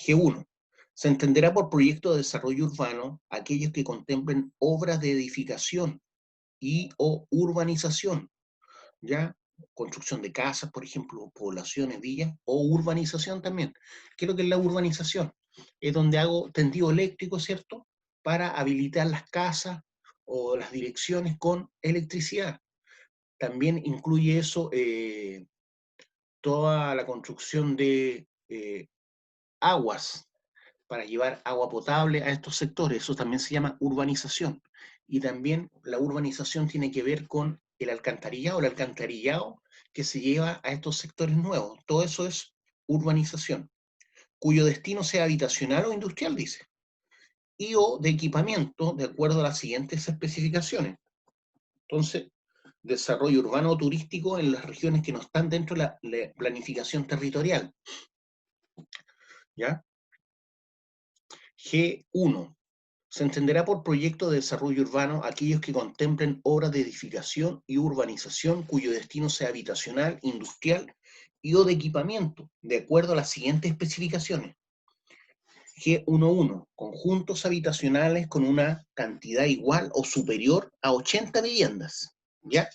G1. Se entenderá por proyecto de desarrollo urbano aquellos que contemplen obras de edificación y o urbanización, ¿ya? Construcción de casas, por ejemplo, poblaciones, villas, o urbanización también. ¿Qué es lo que es la urbanización? Es donde hago tendido eléctrico, ¿cierto?, para habilitar las casas o las direcciones con electricidad. También incluye eso toda la construcción de aguas, para llevar agua potable a estos sectores. Eso también se llama urbanización. Y también la urbanización tiene que ver con el alcantarillado que se lleva a estos sectores nuevos. Todo eso es urbanización, cuyo destino sea habitacional o industrial, dice, y o de equipamiento, de acuerdo a las siguientes especificaciones. Entonces, desarrollo urbano o turístico en las regiones que no están dentro de la planificación territorial. ¿Ya? G1. Se entenderá por proyecto de desarrollo urbano aquellos que contemplen obras de edificación y urbanización cuyo destino sea habitacional, industrial y o de equipamiento, de acuerdo a las siguientes especificaciones. G11. Conjuntos habitacionales con una cantidad igual o superior a 80 viviendas, ¿ya?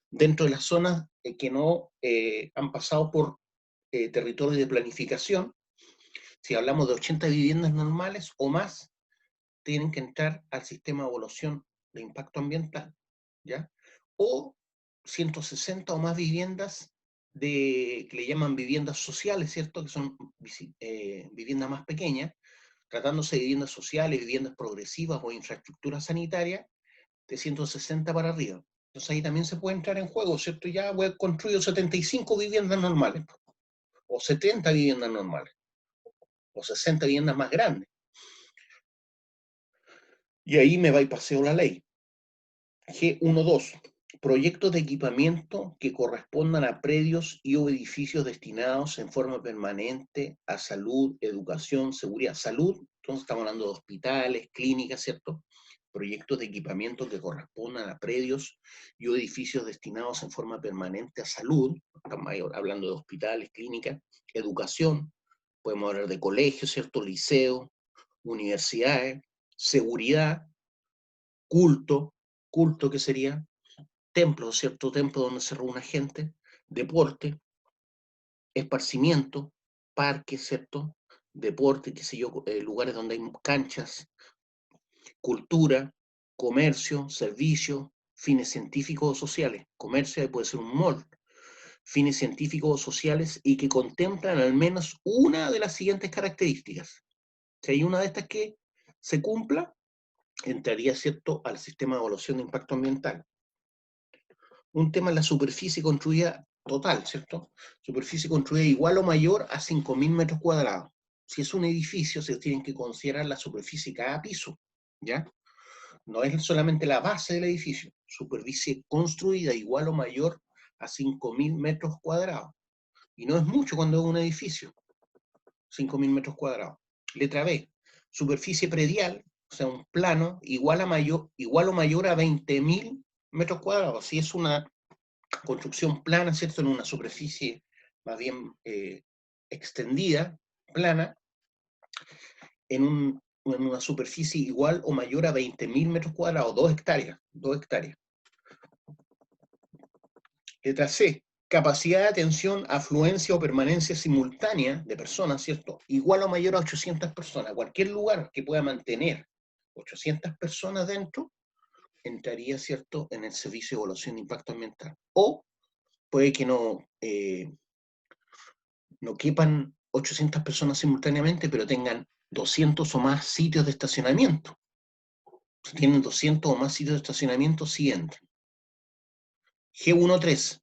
Dentro de las zonas que no han pasado por territorios de planificación, si hablamos de 80 viviendas normales o más, tienen que entrar al sistema de evaluación de impacto ambiental, ¿ya? O 160 o más viviendas que le llaman viviendas sociales, ¿cierto? Que son viviendas más pequeñas, tratándose de viviendas sociales, viviendas progresivas o infraestructura sanitaria, de 160 para arriba. Entonces ahí también se puede entrar en juego, ¿cierto? Ya voy a construir 75 viviendas normales, o 70 viviendas normales, o 60 viviendas más grandes. Y ahí me va y paseo la ley. G12. Proyectos de equipamiento que correspondan a predios y o edificios destinados en forma permanente a salud, educación, seguridad. Salud, entonces estamos hablando de hospitales, clínicas, ¿cierto? proyectos de equipamiento que correspondan a predios y o edificios destinados en forma permanente a salud, estamos hablando de hospitales, clínicas, educación, podemos hablar de colegios, ¿cierto? Liceos, universidades, seguridad, culto que sería, templo, ¿cierto? Templo donde se reúne gente, deporte, esparcimiento, parques, ¿cierto? Deporte, qué sé yo, lugares donde hay canchas, cultura, comercio, servicio, fines científicos o sociales. Comercio puede ser un mall, fines científicos o sociales y que contemplan al menos una de las siguientes características. Si hay una de estas que se cumpla, entraría, ¿cierto?, al sistema de evaluación de impacto ambiental. Un tema es la superficie construida total, ¿cierto? Superficie construida igual o mayor a 5.000 metros cuadrados. Si es un edificio, se tienen que considerar la superficie de cada piso, ¿ya? No es solamente la base del edificio, superficie construida igual o mayor a 5.000 metros cuadrados. Y no es mucho cuando es un edificio, 5.000 metros cuadrados. Letra B, superficie predial, o sea, un plano igual o mayor a 20.000 metros cuadrados. Si es una construcción plana, ¿cierto? En una superficie más bien extendida, plana, en una superficie igual o mayor a 20.000 metros cuadrados, 2 hectáreas, 2 hectáreas. Letra C, capacidad de atención, afluencia o permanencia simultánea de personas, ¿cierto? Igual o mayor a 800 personas. Cualquier lugar que pueda mantener 800 personas dentro, entraría, ¿cierto?, en el servicio de evaluación de impacto ambiental. O puede que no quepan 800 personas simultáneamente, pero tengan 200 o más sitios de estacionamiento. Si tienen 200 o más sitios de estacionamiento, sí entran. G13.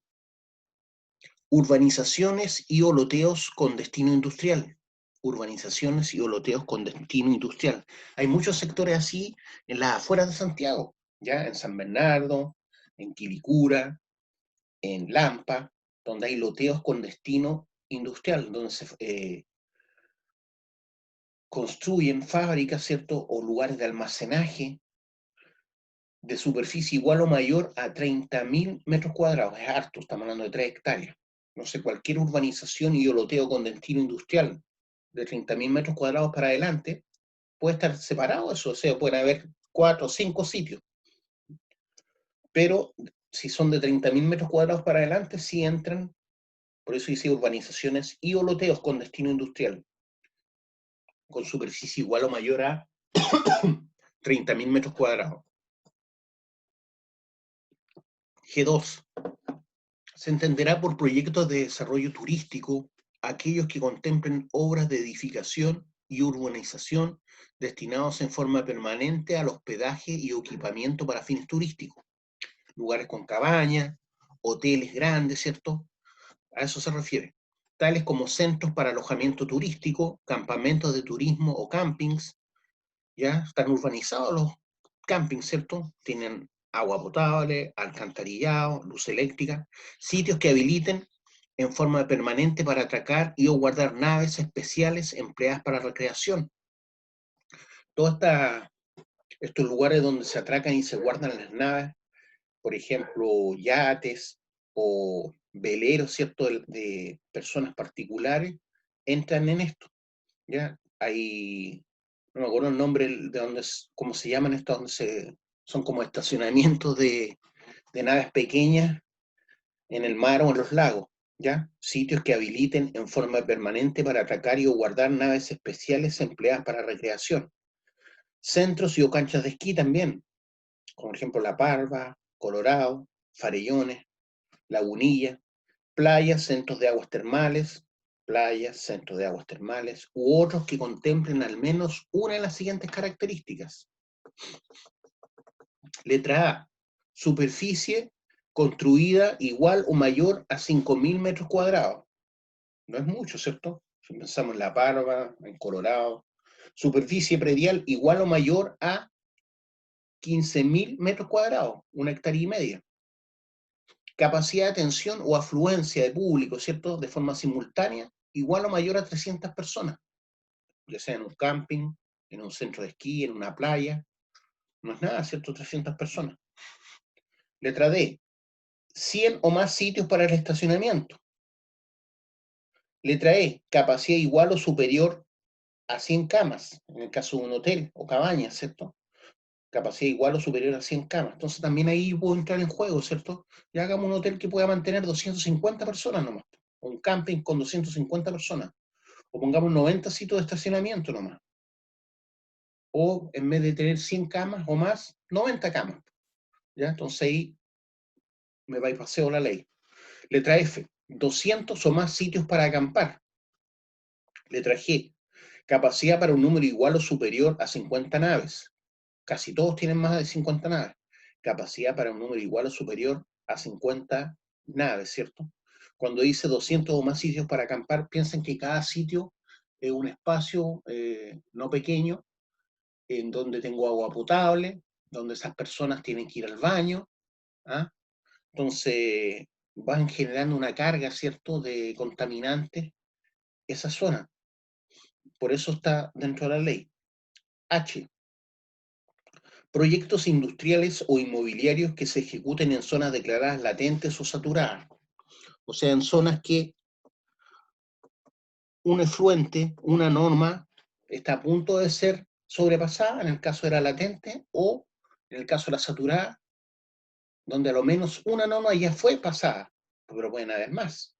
Urbanizaciones y oloteos con destino industrial. Urbanizaciones y oloteos con destino industrial. Hay muchos sectores así en las afueras de Santiago, ya en San Bernardo, en Quilicura, en Lampa, donde hay loteos con destino industrial, donde se construyen fábricas, ¿cierto? O lugares de almacenaje de superficie igual o mayor a 30.000 metros cuadrados. Es harto, estamos hablando de 3 hectáreas. No sé, cualquier urbanización y loteo con destino industrial de 30.000 metros cuadrados para adelante puede estar separado eso, o sea, pueden haber 4 o 5 sitios. Pero si son de 30.000 metros cuadrados para adelante, sí entran, por eso dice urbanizaciones y loteos con destino industrial, con superficie igual o mayor a 30.000 metros cuadrados. G2. Se entenderá por proyectos de desarrollo turístico aquellos que contemplen obras de edificación y urbanización destinados en forma permanente al hospedaje y equipamiento para fines turísticos. Lugares con cabañas, hoteles grandes, ¿cierto? A eso se refiere. Tales como centros para alojamiento turístico, campamentos de turismo o campings, ya están urbanizados los campings, ¿cierto? Tienen agua potable, alcantarillado, luz eléctrica, sitios que habiliten en forma permanente para atracar y o guardar naves especiales empleadas para recreación. Todos estos lugares donde se atracan y se guardan las naves, por ejemplo, yates o veleros, ¿cierto?, de personas particulares, entran en esto, ¿ya? Hay, no me acuerdo el nombre de donde, cómo se llaman estos, donde son como estacionamientos de naves pequeñas en el mar o en los lagos, ¿ya? Sitios que habiliten en forma permanente para atracar y o guardar naves especiales empleadas para recreación. Centros y o canchas de esquí también, como por ejemplo La Parva, Colorado, Farellones, Lagunilla, playas, centros de aguas termales, u otros que contemplen al menos una de las siguientes características. Letra A, superficie construida igual o mayor a 5.000 metros cuadrados. No es mucho, ¿cierto? Si pensamos en La Parva, en Colorado. Superficie predial igual o mayor a 15.000 metros cuadrados, 1,5 hectáreas. Capacidad de atención o afluencia de público, ¿cierto? De forma simultánea, igual o mayor a 300 personas, ya sea en un camping, en un centro de esquí, en una playa, No es nada, ¿cierto? 300 personas. Letra D, 100 o más sitios para el estacionamiento. Letra E, capacidad igual o superior a 100 camas, en el caso de un hotel o cabaña, ¿cierto? Capacidad igual o superior a 100 camas. Entonces también ahí puedo entrar en juego, ¿cierto? Ya hagamos un hotel que pueda mantener 250 personas nomás, o un camping con 250 personas, o pongamos 90 sitios de estacionamiento nomás, o en vez de tener 100 camas o más, 90 camas, ¿ya? Entonces ahí me va y paseo la ley. Letra F, 200 o más sitios para acampar. Letra G, capacidad para un número igual o superior a 50 naves. Casi todos tienen más de 50 naves. Capacidad para un número igual o superior a 50 naves, ¿cierto? Cuando dice 200 o más sitios para acampar, piensen que cada sitio es un espacio no pequeño, en donde tengo agua potable, donde esas personas tienen que ir al baño, ¿ah? Entonces van generando una carga, ¿cierto?, de contaminantes esa zona. Por eso está dentro de la ley. H, proyectos industriales o inmobiliarios que se ejecuten en zonas declaradas latentes o saturadas. O sea, en zonas que un efluente, una norma, está a punto de ser sobrepasada, en el caso de la latente, o en el caso de la saturada, donde a lo menos una norma ya fue pasada, pero pueden haber más.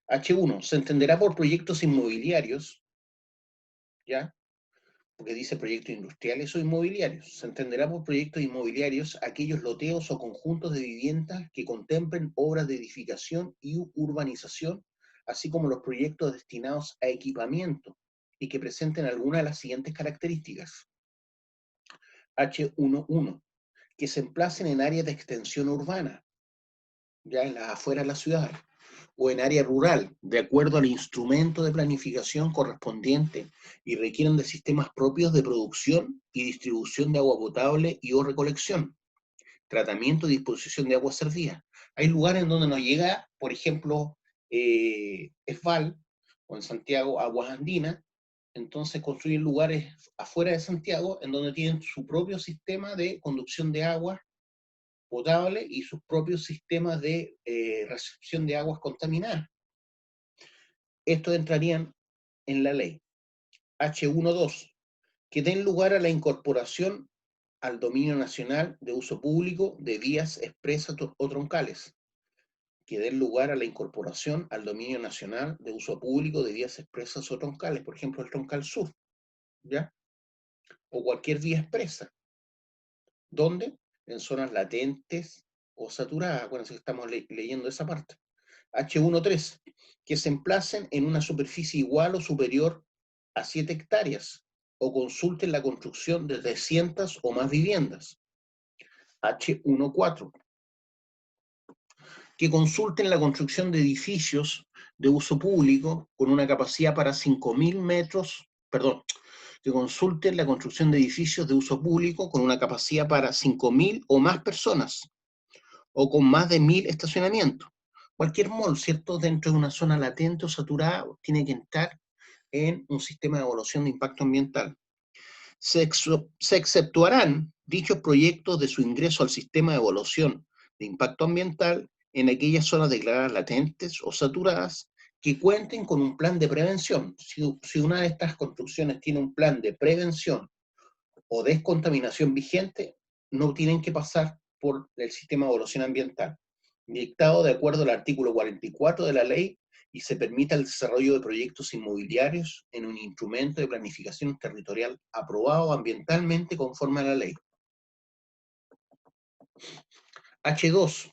H1, se entenderá por proyectos inmobiliarios, ¿ya? Porque dice proyectos industriales o inmobiliarios. Se entenderá por proyectos inmobiliarios aquellos loteos o conjuntos de viviendas que contemplen obras de edificación y urbanización, así como los proyectos destinados a equipamiento y que presenten alguna de las siguientes características. H11, que se emplacen en áreas de extensión urbana, ya en las afueras de la ciudad, o en área rural, de acuerdo al instrumento de planificación correspondiente y requieren de sistemas propios de producción y distribución de agua potable y o recolección, tratamiento y disposición de agua servida. Hay lugares en donde nos llega, por ejemplo, ESVAL, o en Santiago, Aguas Andinas, entonces construyen lugares afuera de Santiago en donde tienen su propio sistema de conducción de agua potable y sus propios sistemas de recepción de aguas contaminadas. Estos entrarían en la ley. H12, que den lugar a la incorporación al dominio nacional de uso público de vías expresas o troncales. Que den lugar a la incorporación al dominio nacional de uso público de vías expresas o troncales, por ejemplo, el troncal sur, ¿ya? O cualquier vía expresa. ¿Dónde? En zonas latentes o saturadas. Acuérdense que estamos leyendo esa parte. H13, que se emplacen en una superficie igual o superior a 7 hectáreas o consulten la construcción de 300 o más viviendas. H14, que consulten la construcción de edificios de uso público con una capacidad para 5.000 metros, perdón, que consulten la construcción de edificios de uso público con una capacidad para 5.000 o más personas o con más de 1.000 estacionamientos. Cualquier mall, ¿cierto?, dentro de una zona latente o saturada, tiene que entrar en un sistema de evaluación de impacto ambiental. Se exceptuarán dichos proyectos de su ingreso al sistema de evaluación de impacto ambiental en aquellas zonas declaradas latentes o saturadas que cuenten con un plan de prevención. Si una de estas construcciones tiene un plan de prevención o descontaminación vigente, no tienen que pasar por el sistema de evaluación ambiental, dictado de acuerdo al artículo 44 de la ley, y se permita el desarrollo de proyectos inmobiliarios en un instrumento de planificación territorial aprobado ambientalmente conforme a la ley. H2.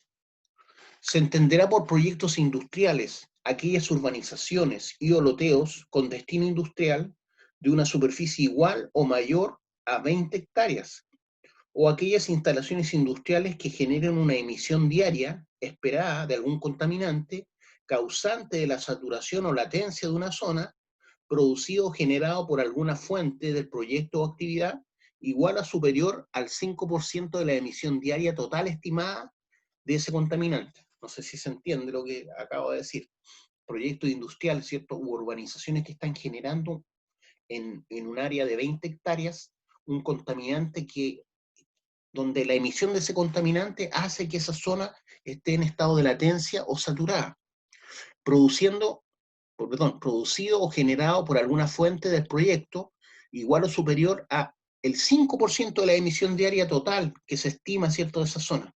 Se entenderá por proyectos industriales aquellas urbanizaciones y o loteos con destino industrial de una superficie igual o mayor a 20 hectáreas, o aquellas instalaciones industriales que generen una emisión diaria esperada de algún contaminante causante de la saturación o latencia de una zona, producido o generado por alguna fuente del proyecto o actividad igual a superior al 5% de la emisión diaria total estimada de ese contaminante. No sé si se entiende lo que acabo de decir. Proyectos industriales, ¿cierto? U urbanizaciones que están generando en un área de 20 hectáreas un contaminante que donde la emisión de ese contaminante hace que esa zona esté en estado de latencia o saturada, producido o generado por alguna fuente del proyecto igual o superior a el 5% de la emisión diaria total que se estima, ¿cierto?, de esa zona,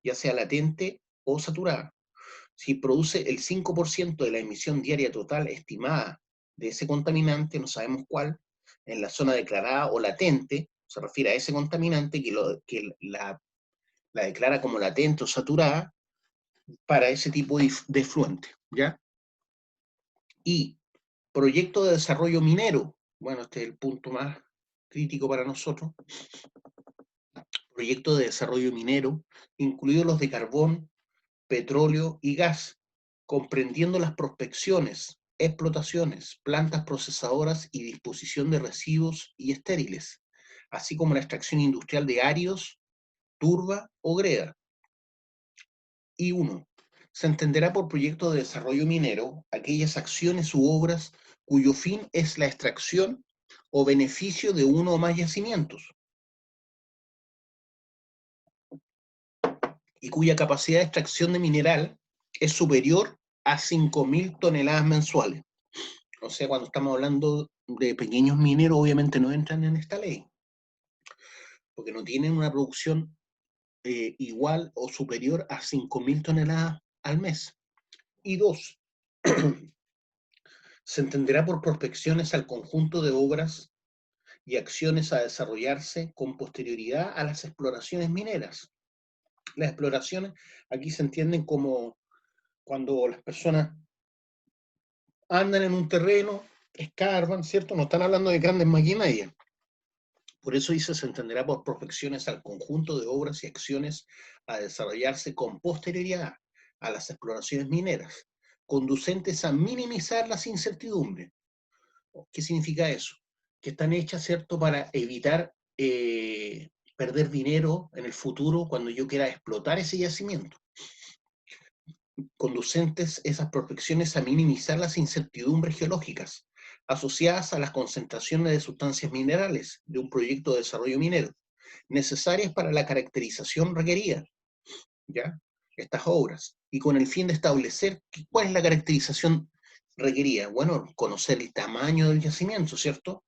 ya sea latente o saturada. Si produce el 5% de la emisión diaria total estimada de ese contaminante, no sabemos cuál, en la zona declarada o latente, se refiere a ese contaminante que la declara como latente o saturada para ese tipo de efluente, ¿ya? Y proyecto de desarrollo minero, bueno, este es el punto más crítico para nosotros, proyecto de desarrollo minero, incluidos los de carbón, petróleo y gas, comprendiendo las prospecciones, explotaciones, plantas procesadoras y disposición de residuos y estériles, así como la extracción industrial de áridos, turba o greda. Y 1. Se entenderá por proyecto de desarrollo minero aquellas acciones u obras cuyo fin es la extracción o beneficio de uno o más yacimientos, y cuya capacidad de extracción de mineral es superior a 5.000 toneladas mensuales. O sea, cuando estamos hablando de pequeños mineros, obviamente no entran en esta ley, porque no tienen una producción igual o superior a 5.000 toneladas al mes. Y 2, se entenderá por prospecciones al conjunto de obras y acciones a desarrollarse con posterioridad a las exploraciones mineras. Las exploraciones aquí se entienden como cuando las personas andan en un terreno, escarban, ¿cierto? No están hablando de grandes maquinarias. Por eso dice, se entenderá por prospecciones al conjunto de obras y acciones a desarrollarse con posterioridad a las exploraciones mineras, conducentes a minimizar las incertidumbres. ¿Qué significa eso? Que están hechas, ¿cierto?, para evitar perder dinero en el futuro cuando yo quiera explotar ese yacimiento. Conducentes esas prospecciones a minimizar las incertidumbres geológicas asociadas a las concentraciones de sustancias minerales de un proyecto de desarrollo minero, necesarias para la caracterización requerida, ¿ya? Estas obras, y con el fin de establecer cuál es la caracterización requerida. Bueno, conocer el tamaño del yacimiento, ¿cierto?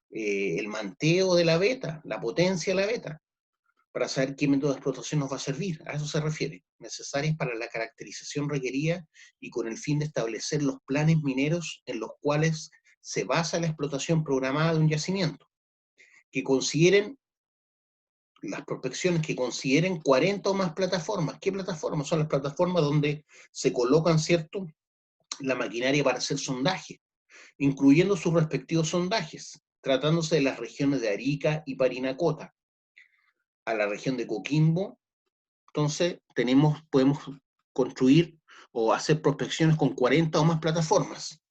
El manteo de la veta, la potencia de la veta, para saber qué método de explotación nos va a servir. A eso se refiere. Necesarias para la caracterización requerida y con el fin de establecer los planes mineros en los cuales se basa la explotación programada de un yacimiento. Que consideren las prospecciones, que consideren 40 o más plataformas. ¿Qué plataformas? Son las plataformas donde se colocan, ¿cierto?, la maquinaria para hacer sondaje, incluyendo sus respectivos sondajes, tratándose de las regiones de Arica y Parinacota, a la región de Coquimbo. Entonces podemos construir o hacer prospecciones con 40 o más plataformas.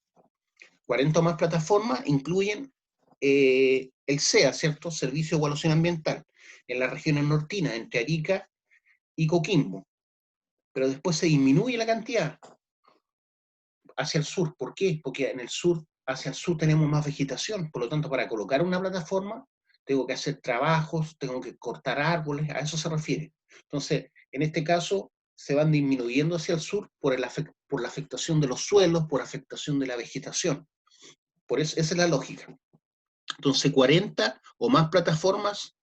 40 o más plataformas incluyen el SEA, ¿cierto? Servicio de Evaluación Ambiental, en las regiones nortinas, entre Arica y Coquimbo. Pero después se disminuye la cantidad hacia el sur. ¿Por qué? Porque hacia el sur tenemos más vegetación. Por lo tanto, para colocar una plataforma, tengo que hacer trabajos, tengo que cortar árboles, a eso se refiere. Entonces, en este caso, se van disminuyendo hacia el sur por la afectación de los suelos, por afectación de la vegetación. Por eso, esa es la lógica. Entonces, 40 o más plataformas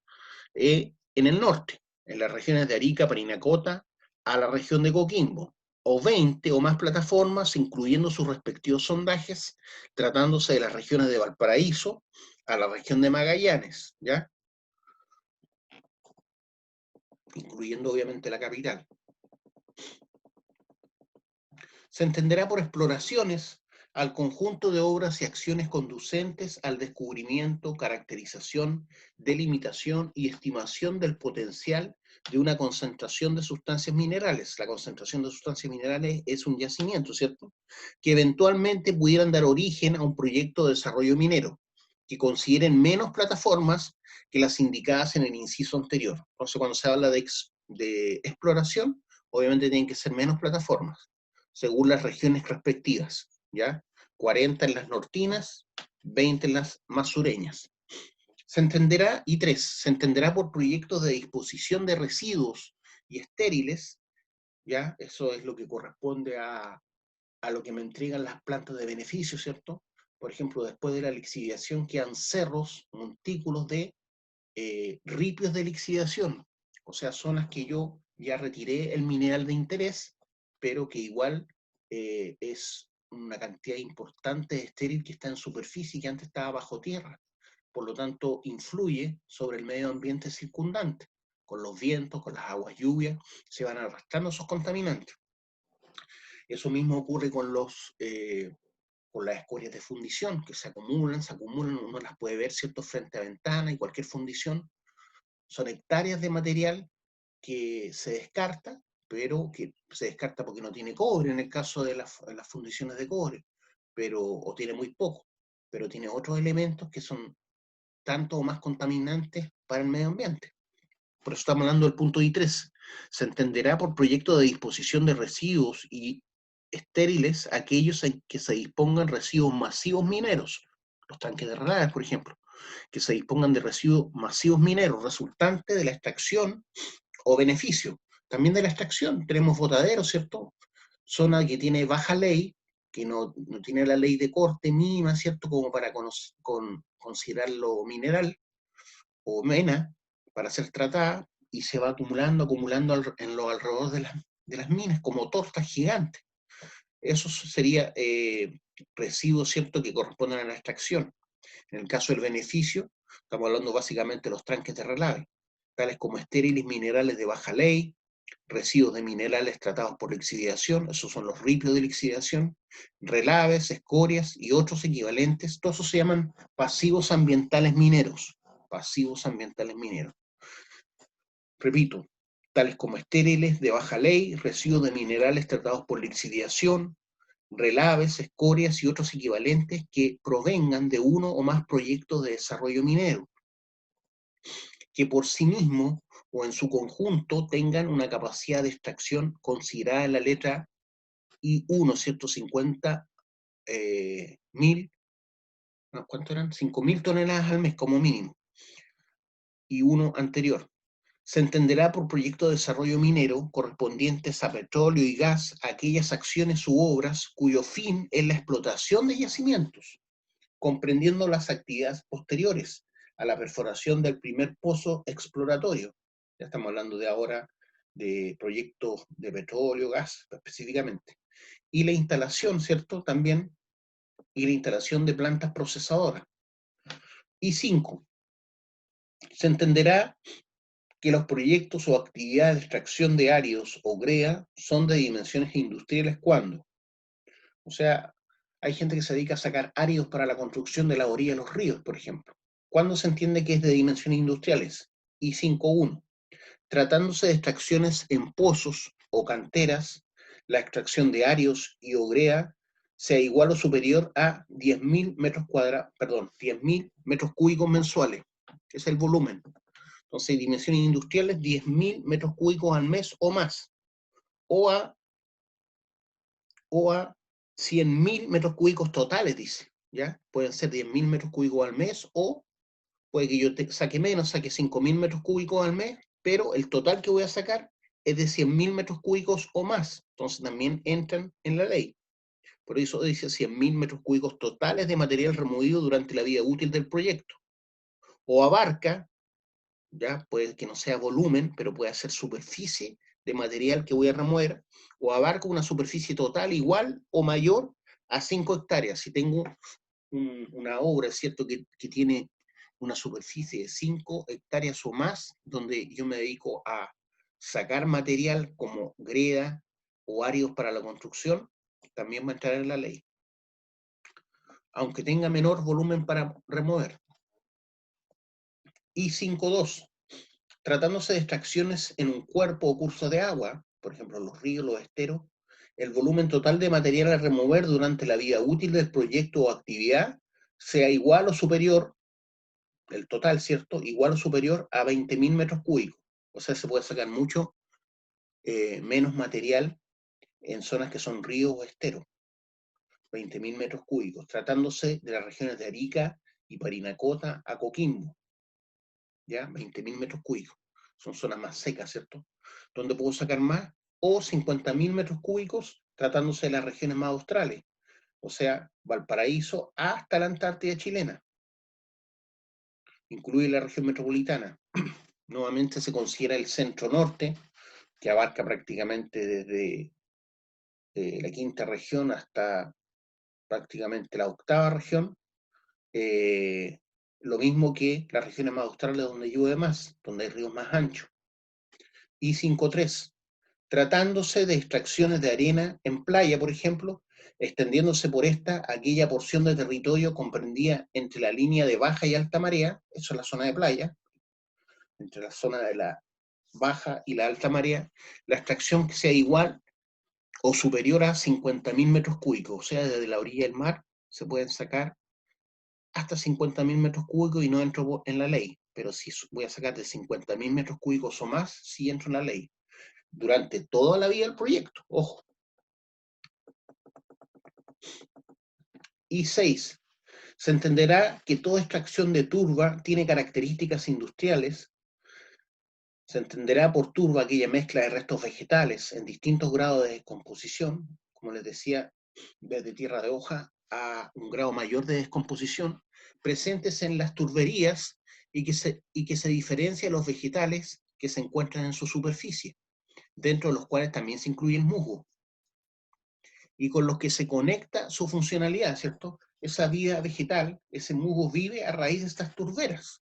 en el norte, en las regiones de Arica, Parinacota, a la región de Coquimbo, o 20 o más plataformas, incluyendo sus respectivos sondajes, tratándose de las regiones de Valparaíso, a la región de Magallanes, ¿ya? Incluyendo obviamente la capital. Se entenderá por exploraciones al conjunto de obras y acciones conducentes al descubrimiento, caracterización, delimitación y estimación del potencial de una concentración de sustancias minerales. La concentración de sustancias minerales es un yacimiento, ¿cierto?, que eventualmente pudieran dar origen a un proyecto de desarrollo minero, que consideren menos plataformas que las indicadas en el inciso anterior. Entonces, cuando se habla de exploración, obviamente tienen que ser menos plataformas, según las regiones respectivas, ¿ya? 40 en las nortinas, 20 en las más sureñas. y tres, se entenderá por proyectos de disposición de residuos y estériles, ¿ya? Eso es lo que corresponde a lo que me entregan las plantas de beneficio, ¿cierto? Por ejemplo, después de la lixiviación quedan cerros, montículos de ripios de lixiviación, o sea, zonas que yo ya retiré el mineral de interés, pero que igual es una cantidad importante de estéril que está en superficie y que antes estaba bajo tierra. Por lo tanto, influye sobre el medio ambiente circundante. Con los vientos, con las aguas lluvias, se van arrastrando esos contaminantes. Eso mismo ocurre con las escorias de fundición, que se acumulan, uno las puede ver, ¿cierto?, frente a ventana y cualquier fundición. Son hectáreas de material que se descarta, pero que se descarta porque no tiene cobre, en el caso de las fundiciones de cobre, o tiene muy poco, pero tiene otros elementos que son tanto o más contaminantes para el medio ambiente. Por eso estamos hablando del punto I3. Se entenderá por proyecto de disposición de residuos y estériles aquellos en que se dispongan residuos masivos mineros, los tanques de relaves, por ejemplo, que se dispongan de residuos masivos mineros resultantes de la extracción o beneficio. También de la extracción tenemos botaderos, ¿cierto? Zona que tiene baja ley, que no tiene la ley de corte mínima, ¿cierto? Como para considerarlo mineral, o mena para ser tratada y se va acumulando en los alrededores de las minas como tortas gigantes. Eso sería residuos, ¿cierto?, que corresponden a la extracción. En el caso del beneficio, estamos hablando básicamente de los tranques de relave, tales como estériles minerales de baja ley, residuos de minerales tratados por lixiviación, esos son los ripios de lixiviación, relaves, escorias y otros equivalentes, todos esos se llaman pasivos ambientales mineros. Pasivos ambientales mineros. Repito, tales como estériles de baja ley, residuos de minerales tratados por lixiviación, relaves, escorias y otros equivalentes que provengan de uno o más proyectos de desarrollo minero, que por sí mismo o en su conjunto tengan una capacidad de extracción considerada en la letra I1, 150 mil, no, ¿cuánto eran? 5.000 toneladas al mes como mínimo, y uno anterior. Se entenderá por proyecto de desarrollo minero correspondientes a petróleo y gas aquellas acciones u obras cuyo fin es la explotación de yacimientos, comprendiendo las actividades posteriores a la perforación del primer pozo exploratorio. Ya estamos hablando de ahora de proyectos de petróleo, gas específicamente. Y la instalación, ¿cierto? También, y la instalación de plantas procesadoras. Y 5. Se entenderá que los proyectos o actividades de extracción de áridos o GREA son de dimensiones industriales cuando, o sea, hay gente que se dedica a sacar áridos para la construcción de la orilla de los ríos, por ejemplo. ¿Cuándo se entiende que es de dimensiones industriales? I5.1. Tratándose de extracciones en pozos o canteras, la extracción de áridos y ogrea sea igual o superior a 10.000 metros cuadrados, perdón, 10.000 metros cúbicos mensuales, que es el volumen. Entonces, dimensiones industriales, 10.000 metros cúbicos al mes o más, o a 100.000 metros cúbicos totales, dice, ¿ya? Pueden ser 10.000 metros cúbicos al mes, o puede que yo saque menos, saque 5.000 metros cúbicos al mes, pero el total que voy a sacar es de 100.000 metros cúbicos o más, entonces también entran en la ley. Por eso dice 100.000 metros cúbicos totales de material removido durante la vida útil del proyecto. O abarca, ya puede que no sea volumen, pero puede ser superficie de material que voy a remover, o abarca una superficie total igual o mayor a 5 hectáreas. Si tengo una obra, ¿cierto?, que tiene una superficie de 5 hectáreas o más, donde yo me dedico a sacar material como greda o áridos para la construcción, también va a entrar en la ley, aunque tenga menor volumen para remover. Y 5.2. Tratándose de extracciones en un cuerpo o curso de agua, por ejemplo los ríos, los esteros, el volumen total de material a remover durante la vida útil del proyecto o actividad sea igual o superior, el total, ¿cierto?, igual o superior a 20.000 metros cúbicos. O sea, se puede sacar mucho menos material en zonas que son ríos o esteros, 20.000 metros cúbicos, tratándose de las regiones de Arica y Parinacota a Coquimbo. ¿ya? 20.000 metros cúbicos. Son zonas más secas, ¿cierto? Donde puedo sacar más, o 50.000 metros cúbicos tratándose de las regiones más australes, o sea, Valparaíso hasta la Antártida chilena, incluye la región metropolitana. Nuevamente se considera el centro norte, que abarca prácticamente desde la quinta región hasta prácticamente la octava región, eh, lo mismo que las regiones más australes donde llueve más, donde hay ríos más anchos. Y 5.3, tratándose de extracciones de arena en playa, por ejemplo, extendiéndose por esta aquella porción de territorio comprendida entre la línea de baja y alta marea, eso es la zona de playa, entre la zona de la baja y la alta marea, la extracción que sea igual o superior a 50.000 metros cúbicos, o sea, desde la orilla del mar se pueden sacar hasta 50.000 metros cúbicos y no entro en la ley, pero si voy a sacar de 50.000 metros cúbicos o más, sí entro en la ley, durante toda la vida del proyecto, ojo. Y 6, se entenderá que toda extracción de turba tiene características industriales. Se entenderá por turba aquella mezcla de restos vegetales en distintos grados de descomposición, como les decía, desde tierra de hoja a un grado mayor de descomposición, presentes en las turberías y que se diferencia de los vegetales que se encuentran en su superficie, dentro de los cuales también se incluye el musgo, y con los que se conecta su funcionalidad, ¿cierto? Esa vida vegetal, ese musgo vive a raíz de estas turberas,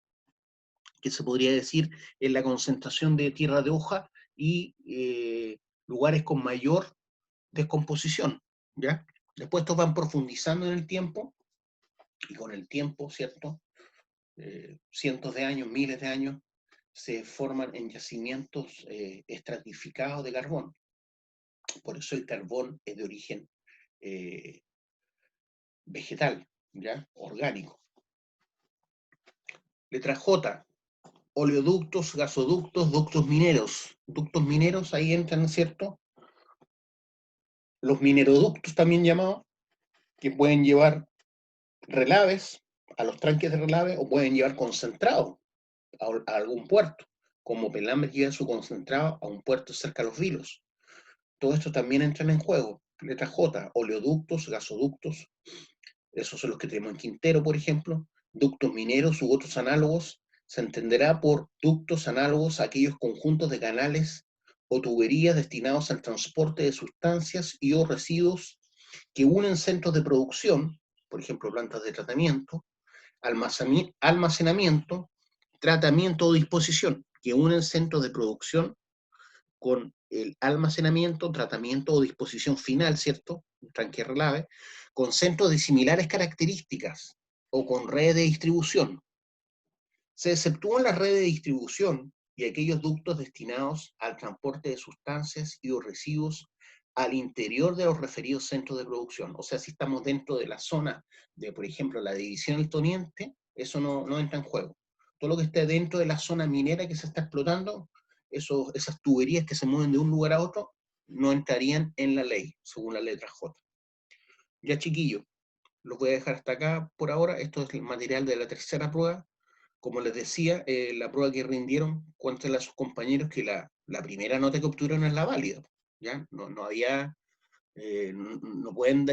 que se podría decir en la concentración de tierra de hoja y lugares con mayor descomposición, ¿ya? Después estos van profundizando en el tiempo, y con el tiempo, ¿cierto? Cientos de años, miles de años, se forman en yacimientos estratificados de carbón. Por eso el carbón es de origen vegetal, ¿ya? Orgánico. Letra J, oleoductos, gasoductos, ductos mineros. Ductos mineros, ahí entran, ¿cierto? Los mineroductos también llamados, que pueden llevar relaves a los tranques de relave o pueden llevar concentrado a algún puerto, como Pelambre lleva su concentrado a un puerto cerca de los Vilos. Todo esto también entra en juego. Letra J, oleoductos, gasoductos, esos son los que tenemos en Quintero, por ejemplo, ductos mineros u otros análogos, se entenderá por ductos análogos a aquellos conjuntos de canales o tuberías destinados al transporte de sustancias y o residuos que unen centros de producción, por ejemplo, plantas de tratamiento, almacenamiento, tratamiento o disposición, que unen centros de producción con el almacenamiento, tratamiento o disposición final, ¿cierto? Un tranque relave, con centros de similares características o con redes de distribución. Se exceptúan las redes de distribución y aquellos ductos destinados al transporte de sustancias y o residuos al interior de los referidos centros de producción. O sea, si estamos dentro de la zona de, por ejemplo, la división del Toniente, eso no entra en juego. Todo lo que esté dentro de la zona minera que se está explotando, esas tuberías que se mueven de un lugar a otro, no entrarían en la ley, según la letra J. Ya, chiquillos, los voy a dejar hasta acá por ahora. Esto es el material de la tercera prueba. Como les decía, la prueba que rindieron, cuéntenle a sus compañeros que la primera nota que obtuvieron es la válida. ¿Ya? No había, no pueden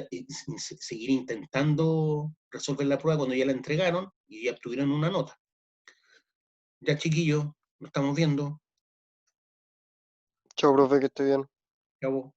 seguir intentando resolver la prueba cuando ya la entregaron y ya obtuvieron una nota. Ya, chiquillos, nos estamos viendo. Chao, profe, que esté bien. Chao.